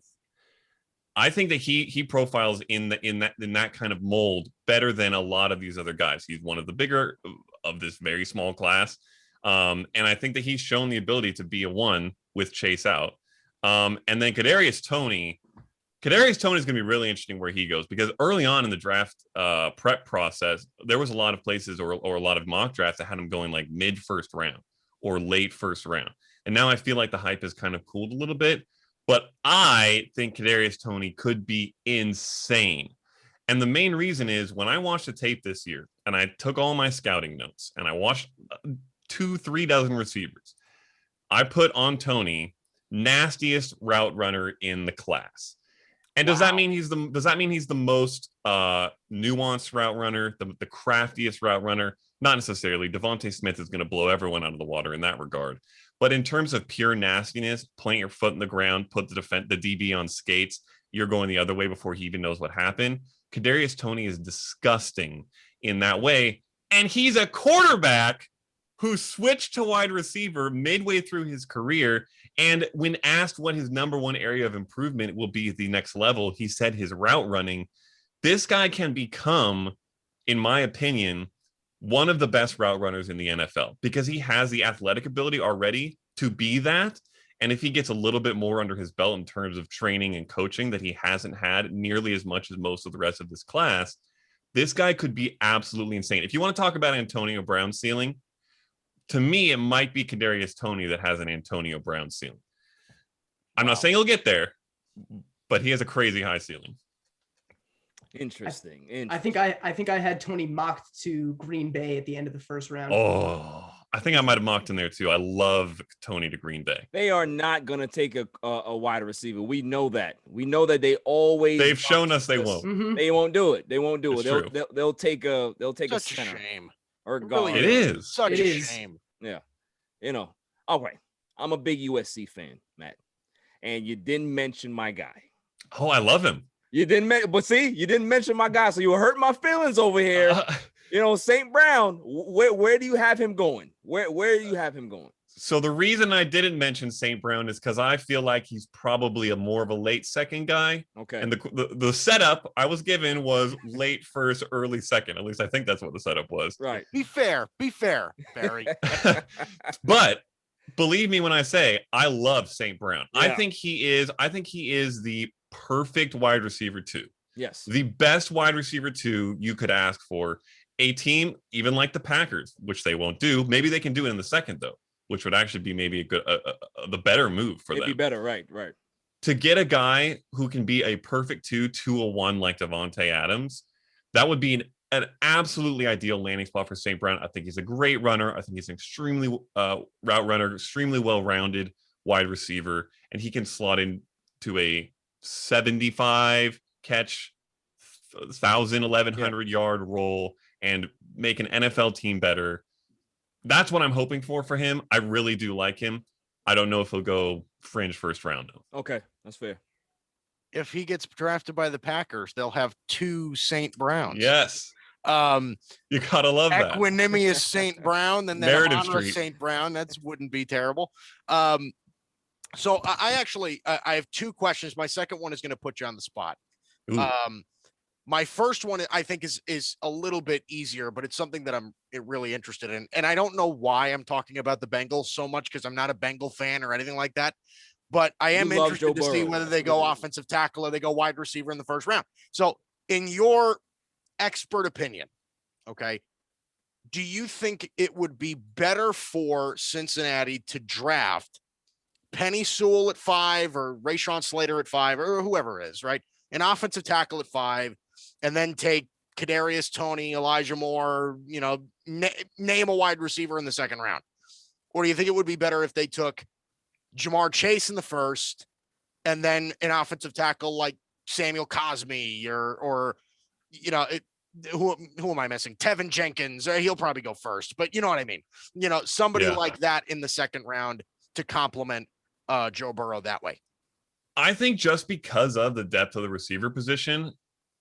I think that he profiles in that kind of mold better than a lot of these other guys. He's one of the bigger of this very small class, and I think that he's shown the ability to be a one with Chase out. And then Kadarius Toney is going to be really interesting where he goes, because early on in the draft prep process, there was a lot of places or a lot of mock drafts that had him going like mid first round or late first round. And now I feel like the hype has kind of cooled a little bit. But I think Kadarius Toney could be insane. And the main reason is when I watched the tape this year and I took all my scouting notes and I watched 2-3 dozen receivers, I put on Toney nastiest route runner in the class. And does that mean he's the most nuanced route runner, the craftiest route runner? Not necessarily. Devontae Smith is going to blow everyone out of the water in that regard. But in terms of pure nastiness, plant your foot in the ground, put the DB on skates, you're going the other way before he even knows what happened. Kadarius Toney is disgusting in that way. And he's a quarterback who switched to wide receiver midway through his career. And when asked what his number one area of improvement will be at the next level, he said his route running. This guy can become, in my opinion, one of the best route runners in the NFL because he has the athletic ability already to be that. And if he gets a little bit more under his belt in terms of training and coaching that he hasn't had nearly as much as most of the rest of this class, this guy could be absolutely insane. If you want to talk about Antonio Brown ceiling, to me, it might be Kadarius Toney that has an Antonio Brown ceiling. I'm not saying he'll get there, but he has a crazy high ceiling. Interesting. I think I had Toney mocked to Green Bay at the end of the first round. Oh, I think I might have mocked him there too. I love Toney to Green Bay. They are not going to take a wide receiver. We know that. We know that they always. They've shown us they won't. Mm-hmm. They won't do it. They won't do It's it. true. They'll take a Such center a shame. or It guard. really It is. Such It a is. shame. Yeah. All right. I'm a big USC fan, Matt, and you didn't mention my guy. Oh, I love him. You didn't mention my guy, so you hurt my feelings over here. St. Brown. Where do you have him going? Where do you have him going? So the reason I didn't mention St. Brown is because I feel like he's probably a more of a late second guy. Okay. And the setup I was given was late first, early second. At least I think that's what the setup was. Right. Be fair, Barry. But believe me when I say I love St. Brown. Yeah. I think he is the perfect wide receiver too. Yes. The best wide receiver two you could ask for. A team, even like the Packers, which they won't do. Maybe they can do it in the second though, which would actually be maybe the better move for them. It'd be better, right. To get a guy who can be a perfect 2-1 like Devontae Adams, that would be an absolutely ideal landing spot for St. Brown. I think he's a great runner. I think he's an extremely route runner, extremely well-rounded wide receiver, and he can slot into a 75 catch, 1,000, 1,100 yard role and make an NFL team better. That's what I'm hoping for him. I really do like him. I don't know if he'll go fringe first round though. Okay, that's fair. If he gets drafted by the Packers, they'll have 2 St. Browns. Yes. You gotta love that. Equanimous St. Brown, then Meredith honor Street. St. Brown. That wouldn't be terrible. So I have 2 questions. My second one is going to put you on the spot. Ooh. My first one I think is a little bit easier, but it's something that I'm really interested in. And I don't know why I'm talking about the Bengals so much because I'm not a Bengal fan or anything like that. But I am You love interested Joe to see Burrow. whether they go offensive tackle or they go wide receiver in the first round. So in your expert opinion, okay, do you think it would be better for Cincinnati to draft Penny Sewell at 5 or Rashawn Slater at 5 or whoever it is, right? An offensive tackle at 5 and then take Kadarius Toney, Elijah Moore, name a wide receiver in the second round? Or do you think it would be better if they took Jamar Chase in the first and then an offensive tackle like Samuel Cosme or who am I missing? Tevin Jenkins. He'll probably go first, but you know what I mean? Somebody like that in the second round to complement Joe Burrow that way. I think just because of the depth of the receiver position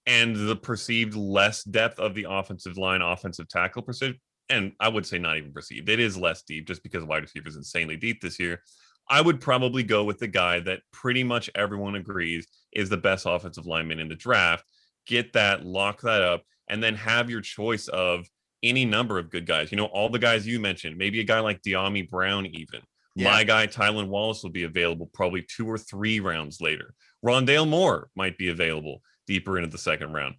and the perceived less depth of the offensive line, offensive tackle position, and I would say not even perceived. It is less deep just because wide receiver is insanely deep this year. I would probably go with the guy that pretty much everyone agrees is the best offensive lineman in the draft. Get that, lock that up, and then have your choice of any number of good guys. All the guys you mentioned, maybe a guy like De'Ami Brown even. Yeah. My guy, Tylan Wallace, will be available probably 2 or 3 rounds later. Rondelle Moore might be available deeper into the second round.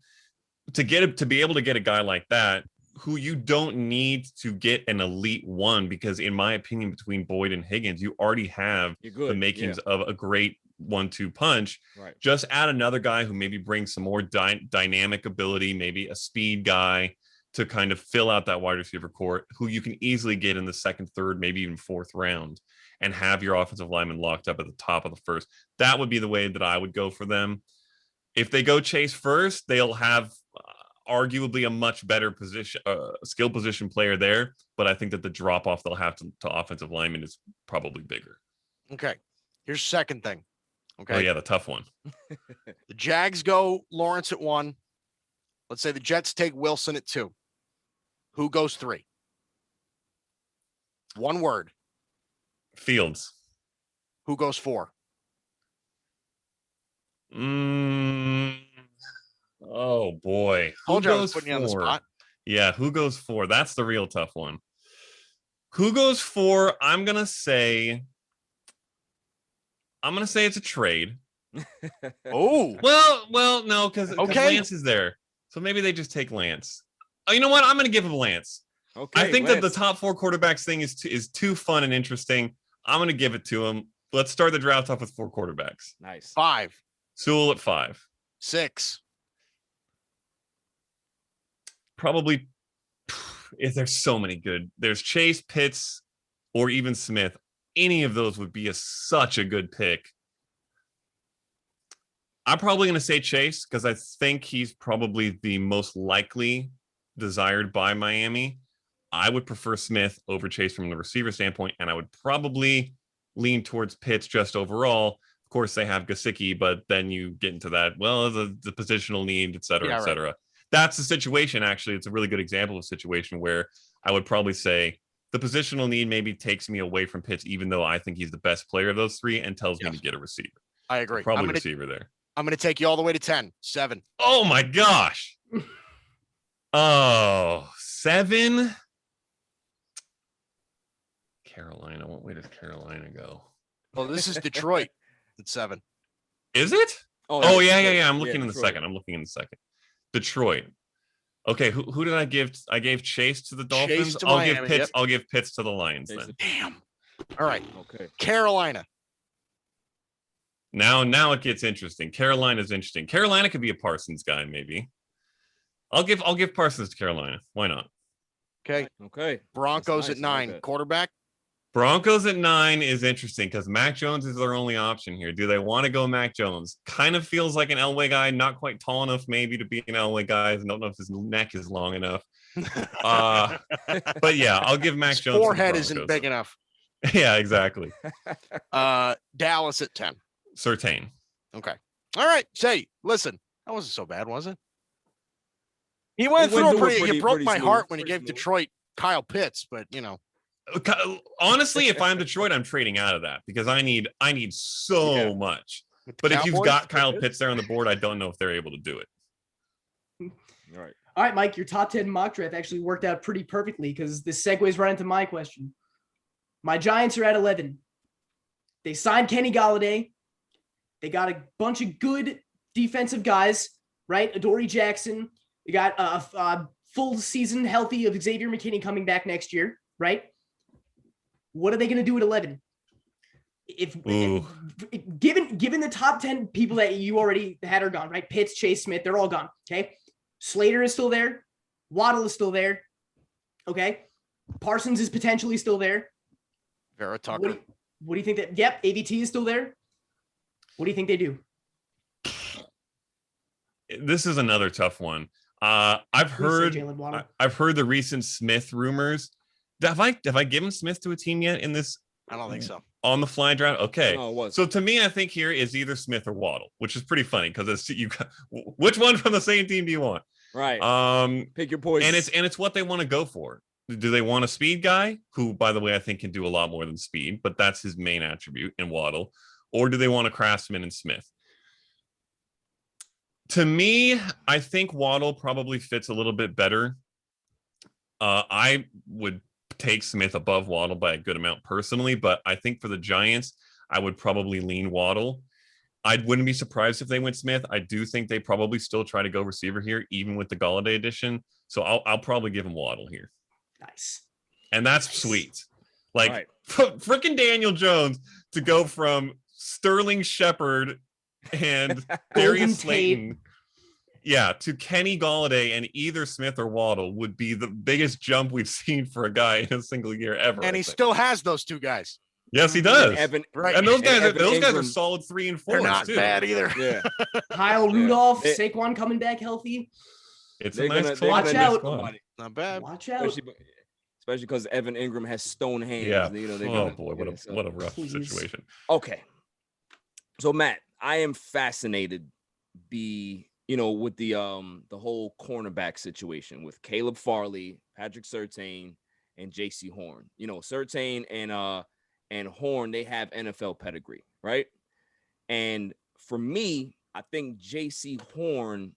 To be able to get a guy like that, who you don't need to get an elite one, because in my opinion, between Boyd and Higgins, you already have the makings of a great 1-2 punch. Right. Just add another guy who maybe brings some more dynamic ability, maybe a speed guy to kind of fill out that wide receiver core, who you can easily get in the second, third, maybe even fourth round, and have your offensive lineman locked up at the top of the first. That would be the way that I would go for them. If they go Chase first, they'll have arguably a much better position, skill position player there. But I think that the drop off they'll have to offensive lineman is probably bigger. Okay. Here's the second thing. Okay. Oh yeah, the tough one. The Jags go Lawrence at 1. Let's say the Jets take Wilson at 2. Who goes 3? One word. Fields. Who goes 4? Oh boy. Who goes putting you on the spot? Yeah, who goes 4? That's the real tough one. Who goes 4? I'm gonna say it's a trade. Oh. Well, no, because Lance is there. So maybe they just take Lance. Oh, you know what? I'm gonna give him Lance. Okay. I think that the top 4 quarterbacks thing is too fun and interesting. I'm gonna give it to him. Let's start the draft off with 4 quarterbacks. Nice. 5. Sewell at 5. 6. Probably, if there's so many good. There's Chase, Pitts, or even Smith. Any of those would be such a good pick. I'm probably going to say Chase because I think he's probably the most likely desired by Miami. I would prefer Smith over Chase from the receiver standpoint, and I would probably lean towards Pitts just overall. Of course, they have Gesicki, but then you get into that, well, the positional need, et cetera, et cetera. Right. That's the situation, actually. It's a really good example of a situation where I would probably say the positional need maybe takes me away from Pitts, even though I think he's the best player of those 3 and tells me to get a receiver. I agree. Probably receiver there. I'm going to take you all the way to 10. 7. Oh, my gosh. 7? Carolina. What way does Carolina go? Well, this is Detroit at 7. Is it? Oh, yeah. I'm looking in the second. Detroit. Okay, who did I give? I gave Chase to the Dolphins. I'll give Pitts to the Lions then. Damn. All right. Okay. Carolina. Now it gets interesting. Carolina's interesting. Carolina could be a Parsons guy, maybe. I'll give Parsons to Carolina. Why not? Okay. Okay. Broncos at 9. Quarterback. Broncos at 9 is interesting because Mac Jones is their only option here. Do they want to go Mac Jones? Kind of feels like an Elway guy, not quite tall enough maybe to be an Elway guy. I don't know if his neck is long enough. But yeah, I'll give Mac Jones. Forehead isn't big enough. Yeah, exactly. Dallas at 10. Surtain. Okay. All right. Say, listen, that wasn't so bad, was it? He went through pretty. You broke my heart when he gave Detroit Kyle Pitts, but you know. Honestly, if I'm Detroit, I'm trading out of that because I need so much. But if you've got Kyle Pitts there on the board, I don't know if they're able to do it. All right, Mike, your top 10 mock draft actually worked out pretty perfectly because this segues right into my question. My Giants are at 11. They signed Kenny Golladay. They got a bunch of good defensive guys, right? Adoree Jackson. You got a full season healthy of Xavier McKinney coming back next year, right? What are they going to do at 11? If given the top 10 people that you already had are gone, right? Pitts, Chase, Smith, they're all gone. Okay. Slater is still there. Waddle is still there. Okay. Parsons is potentially still there. Vera Tucker. What do you think that? Yep. AVT is still there. What do you think they do? This is another tough one. I've heard the recent Smith rumors. Have I given Smith to a team yet in this? I don't think so. On the fly draft? Okay. No, it wasn't. So to me, I think here is either Smith or Waddle, which is pretty funny because which one from the same team do you want? Right. Pick your poison. And it's what they want to go for. Do they want a speed guy who, by the way, I think can do a lot more than speed, but that's his main attribute in Waddle? Or do they want a Craftsman and Smith? To me, I think Waddle probably fits a little bit better. I would take Smith above Waddle by a good amount personally, but I think for the Giants, I would probably lean Waddle. I wouldn't be surprised if they went Smith. I do think they probably still try to go receiver here, even with the Galladay addition. So I'll probably give him Waddle here. Nice. And that's sweet. Like, freaking Daniel Jones to go from Sterling Shepard and Darius Slayton, to Kenny Galladay and either Smith or Waddle would be the biggest jump we've seen for a guy in a single year ever. And he still has those two guys. Yes, he does. And those guys are solid 3 and 4. They're not bad either. Yeah. Kyle Rudolph, Saquon coming back healthy. It's a nice watch out. Not bad. Watch out. Especially because Evan Ingram has stone hands. Yeah. What a rough situation. Okay. So Matt, I am fascinated with the whole cornerback situation with Caleb Farley, Patrick Surtain, and JC Horn. Surtain and Horn, they have NFL pedigree, right? And for me, I think JC Horn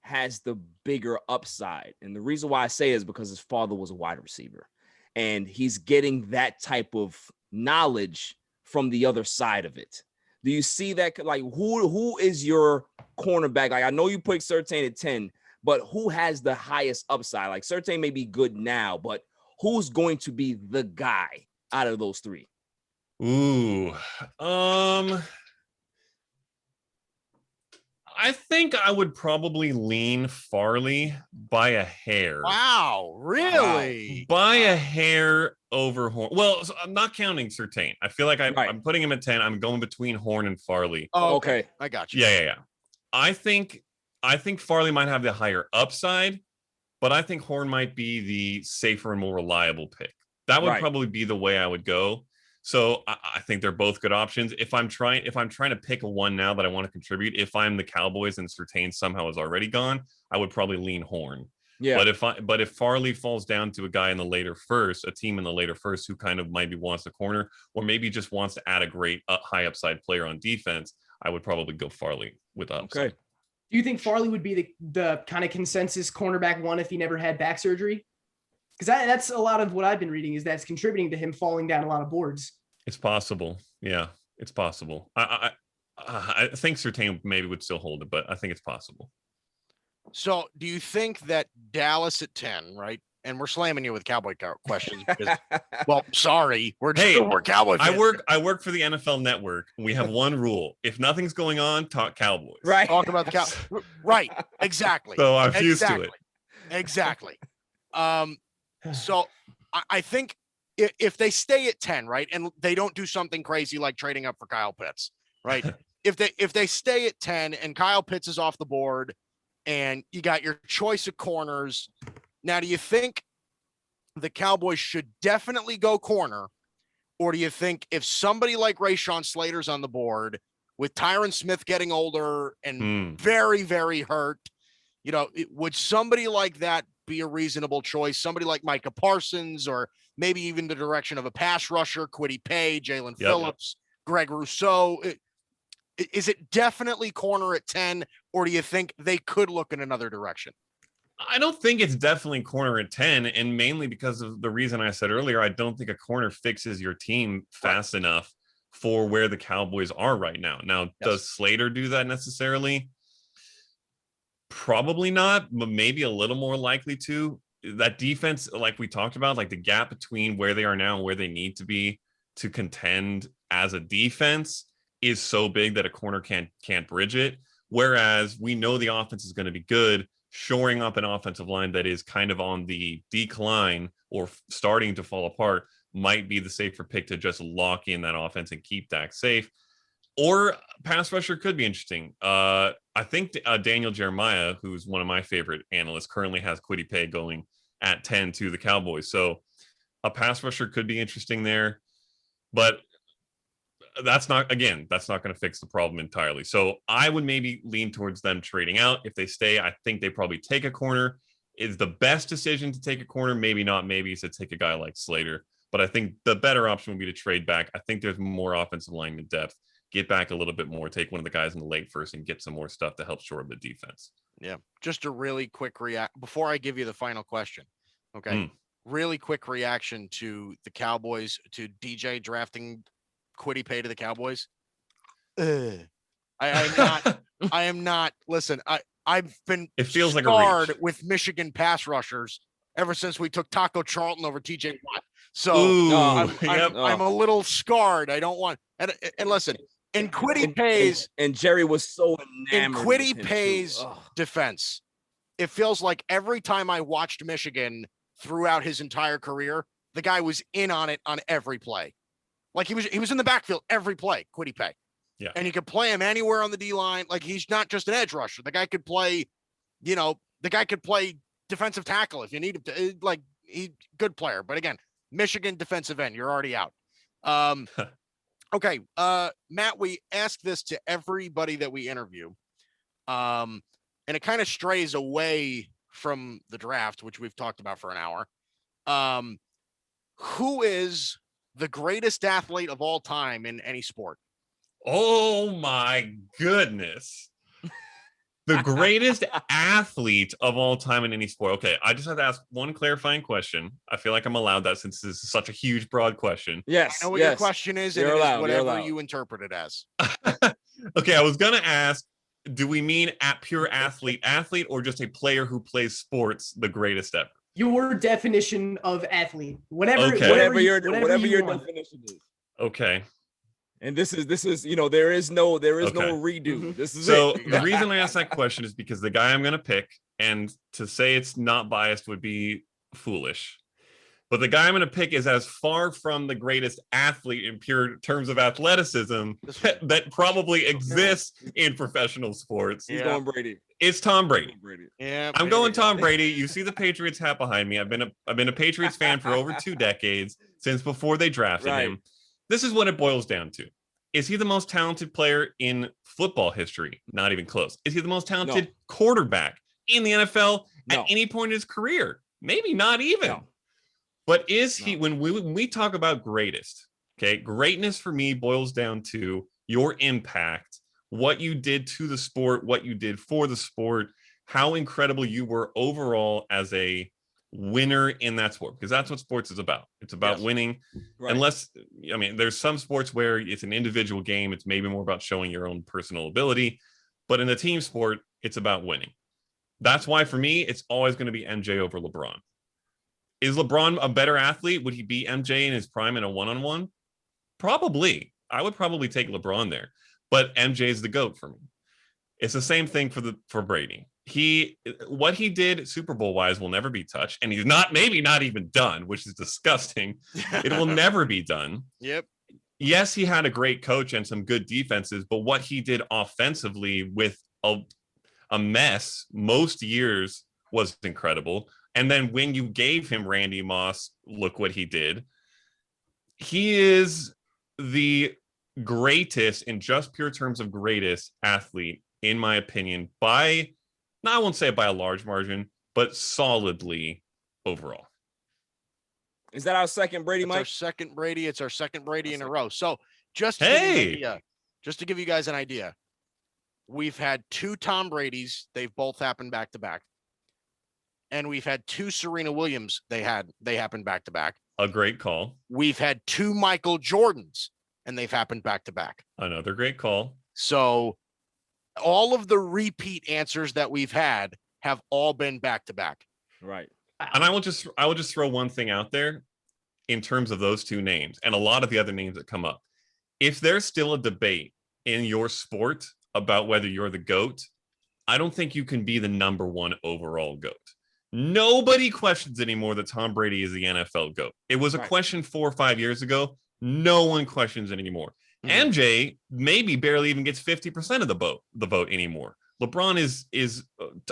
has the bigger upside. And the reason why I say is because his father was a wide receiver and he's getting that type of knowledge from the other side of it. Do you see that? Like, who is your cornerback? Like, I know you put Surtain at 10, but who has the highest upside? Like, Surtain may be good now, but who's going to be the guy out of those three? Ooh, I think I would probably lean Farley by a hair. Wow, really? By a hair over Horn. Well, so I'm not counting Surtain. I feel like I'm putting him at 10. I'm going between Horn and Farley. Oh, okay. I got you. Yeah. I think Farley might have the higher upside, but I think Horn might be the safer and more reliable pick. That would probably be the way I would go. So I think they're both good options. If I'm trying to pick a one now that I want to contribute, if I'm the Cowboys and Surtain somehow is already gone, I would probably lean Horn. Yeah. But if Farley falls down to a guy in the later first, a team in the later first who kind of maybe wants a corner or maybe just wants to add a great high upside player on defense, I would probably go Farley with upside. Okay. Do you think Farley would be the kind of consensus cornerback one if he never had back surgery? Because that's a lot of what I've been reading is that's contributing to him falling down a lot of boards. It's possible. Yeah, it's possible. I think Surtain maybe would still hold it, but I think it's possible. So do you think that Dallas at 10, right? And we're slamming you with Cowboy questions because, well, sorry, we're Cowboy fans. I work for the NFL Network. We have one rule: if nothing's going on, talk Cowboys. Right. Talk about the Cowboys. Right. Exactly. So I'm used to it. Exactly. So I think if they stay at 10, right, and they don't do something crazy like trading up for Kyle Pitts, right? if they stay at 10 and Kyle Pitts is off the board and you got your choice of corners, now do you think the Cowboys should definitely go corner, or do you think if somebody like Rashawn Slater's on the board with Tyron Smith getting older and very, very hurt, would somebody like that be a reasonable choice? Somebody like Micah Parsons, or maybe even the direction of a pass rusher, Kwity Paye, Jalen Phillips, Greg Rousseau. Is it definitely corner at 10, or do you think they could look in another direction? I don't think it's definitely corner at 10, and mainly because of the reason I said earlier. I don't think a corner fixes your team fast enough for where the Cowboys are right now. Now, does Slater do that necessarily? Probably not, but maybe a little more likely to. That defense, like we talked about, like the gap between where they are now and where they need to be to contend as a defense is so big that a corner can't bridge it. Whereas we know the offense is going to be good, shoring up an offensive line that is kind of on the decline or starting to fall apart might be the safer pick to just lock in that offense and keep Dak safe. Or pass rusher could be interesting. I think Daniel Jeremiah, who's one of my favorite analysts, currently has Kwity Paye going at 10 to the Cowboys. So a pass rusher could be interesting there. But that's not going to fix the problem entirely. So I would maybe lean towards them trading out. If they stay, I think they probably take a corner. is the best decision to take a corner. Maybe not. Maybe it's to take a guy like Slater. But I think the better option would be to trade back. I think there's more offensive lineman depth. Get back a little bit more. Take one of the guys in the late first and get some more stuff to help shore up the defense. Yeah. Just a really quick react before I give you the final question. Okay. Really quick reaction to the Cowboys, to DJ drafting Kwity Paye to the Cowboys. I am not. Listen, I've been it feels like scarred a reach. with Michigan pass rushers ever since we took Taco Charlton over TJ Watt. So I'm a little scarred. I don't want and listen, in Kwity Paye's and Jerry was so enamored in Kwity Paye's defense, it feels like every time I watched Michigan throughout his entire career, the guy was in on it on every play. Like he was in the backfield every play, Kwity Paye. Yeah. And you could play him anywhere on the D line. Like he's not just an edge rusher. The guy could play, defensive tackle if you need him to. Like he's good player. But again, Michigan defensive end, you're already out. Okay. Matt, we ask this to everybody that we interview. And it kind of strays away from the draft, which we've talked about for an hour. Who is the greatest athlete of all time in any sport? Oh my goodness. The greatest athlete of all time in any sport. Okay, I just have to ask one clarifying question. I feel like I'm allowed that since this is such a huge, broad question. Yes. I know what your question is, and it is whatever you interpret it as. Okay, I was going to ask, do we mean pure athlete, or just a player who plays sports the greatest ever? Your definition of athlete, whatever your definition is. Okay. And this is there is no redo. This is so it. The reason I asked that question is because the guy I'm going to pick, and to say it's not biased would be foolish, but the guy I'm going to pick is as far from the greatest athlete in pure terms of athleticism that probably exists in professional sports. He's going Brady. It's Tom Brady. Yeah, I'm going Tom Brady. You see the Patriots hat behind me. I've been a Patriots fan for over 2 decades, since before they drafted him. This is what it boils down to. Is he the most talented player in football history? Not even close. Is he the most talented quarterback in the NFL at any point in his career? Maybe not even. No. But is he, when we talk about greatest, okay, greatness for me boils down to your impact, what you did to the sport, what you did for the sport, how incredible you were overall as a winner in that sport, because that's what sports is about. It's about winning. Unless, there's some sports where it's an individual game. It's maybe more about showing your own personal ability, but in a team sport, it's about winning. That's why for me, it's always going to be MJ over LeBron. Is LeBron a better athlete? Would he beat MJ in his prime in a one-on-one? Probably. I would probably take LeBron there, but MJ is the GOAT for me. It's the same thing for Brady. What he did Super Bowl wise will never be touched, and he's maybe not even done, which is disgusting. It will never be done. Yep. Yes, he had a great coach and some good defenses, but what he did offensively with a mess most years was incredible. And then when you gave him Randy Moss, look what he did. He is the greatest, in just pure terms of greatest athlete, in my opinion, I won't say by a large margin, but solidly overall. Is that our second Brady, Mike? Our second Brady. It's our second Brady in a row. So just to give you guys an idea, we've had 2 Tom Bradys. They've both happened back to back. And we've had 2 Serena Williams. They happened back to back. A great call. We've had 2 Michael Jordans, and they've happened back to back. Another great call. So all of the repeat answers that we've had have all been back to back. Right. And I will just throw one thing out there in terms of those 2 names and a lot of the other names that come up. If there's still a debate in your sport about whether you're the GOAT, I don't think you can be the number 1 overall GOAT. Nobody questions anymore that Tom Brady is the NFL GOAT. It was a question 4 or 5 years ago. No one questions it anymore. MJ maybe barely even gets 50% of the vote anymore. LeBron is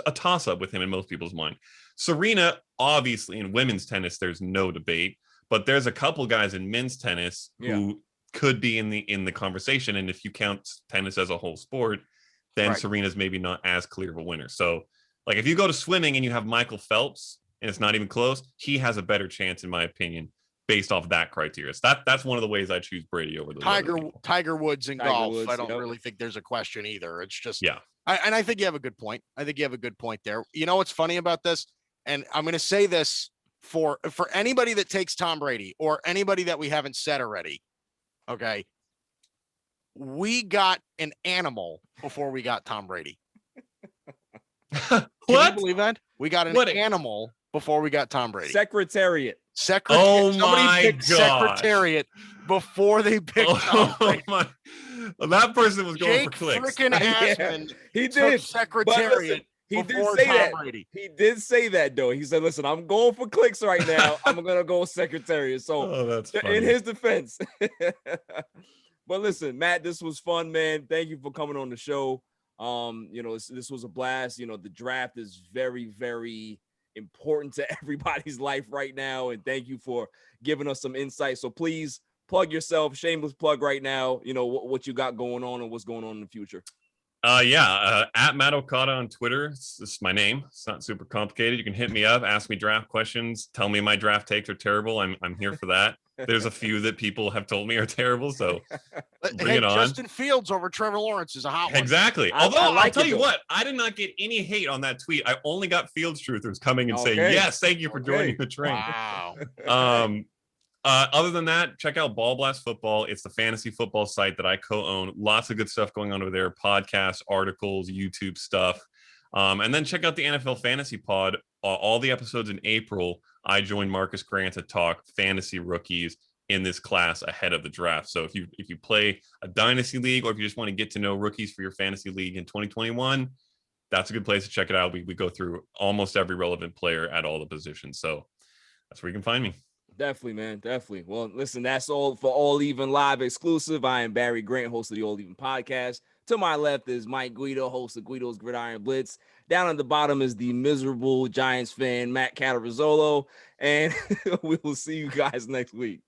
a toss-up with him in most people's mind. Serena, obviously, in women's tennis, there's no debate, but there's a couple guys in men's tennis who could be in the conversation. And if you count tennis as a whole sport, then Serena's maybe not as clear of a winner. So, Like if you go to swimming and you have Michael Phelps and it's not even close, he has a better chance, in my opinion, based off that criteria. So that's one of the ways I choose Brady over the Tiger Woods in Tiger golf. Woods, I don't really think there's a question either. It's just, yeah. And I think you have a good point. I think you have a good point there. You know what's funny about this? And I'm going to say this for anybody that takes Tom Brady or anybody that we haven't said already. Okay. We got an animal before we got Tom Brady. What? Can you believe that? We got an animal before we got Tom Brady. Secretariat. Oh somebody my picked gosh. Secretariat before they picked Tom Brady. Well, that person was going Jake for clicks. Freaking Asman he did. Secretariat. He did before say Tom that. Brady. He did say that though. He said, "Listen, I'm going for clicks right now. I'm gonna go Secretariat." So, that's funny. in his defense. But listen, Matt, this was fun, man. Thank you for coming on the show. This was a blast. The draft is very, very important to everybody's life right now, and thank you for giving us some insight. So please plug yourself, shameless plug right now. What you got going on and what's going on in the future. At Matt Okada on Twitter. It's my name. It's not super complicated. You can hit me up, ask me draft questions, tell me my draft takes are terrible. I'm here for that. There's a few that people have told me are terrible, so bring it on. Justin Fields over Trevor Lawrence is a hot one. Exactly. Although I'll tell you though. what, I did not get any hate on that tweet. I only got Fields truthers coming and saying, yes, thank you for joining the train. Wow. Other than that, check out Ball Blast Football. It's the fantasy football site that I co-own. Lots of good stuff going on over there. Podcasts, articles, YouTube stuff. And then check out the NFL Fantasy Pod. All the episodes in April, I joined Marcus Grant to talk fantasy rookies in this class ahead of the draft. So if you play a dynasty league, or if you just want to get to know rookies for your fantasy league in 2021, that's a good place to check it out. We go through almost every relevant player at all the positions. So that's where you can find me. Definitely, man. Definitely. Well, listen, that's all for All Even Live exclusive. I am Barry Grant, host of the All Even podcast. To my left is Mike Guido, host of Guido's Gridiron Blitz. Down at the bottom is the miserable Giants fan, Matt Catarazzolo. And we will see you guys next week.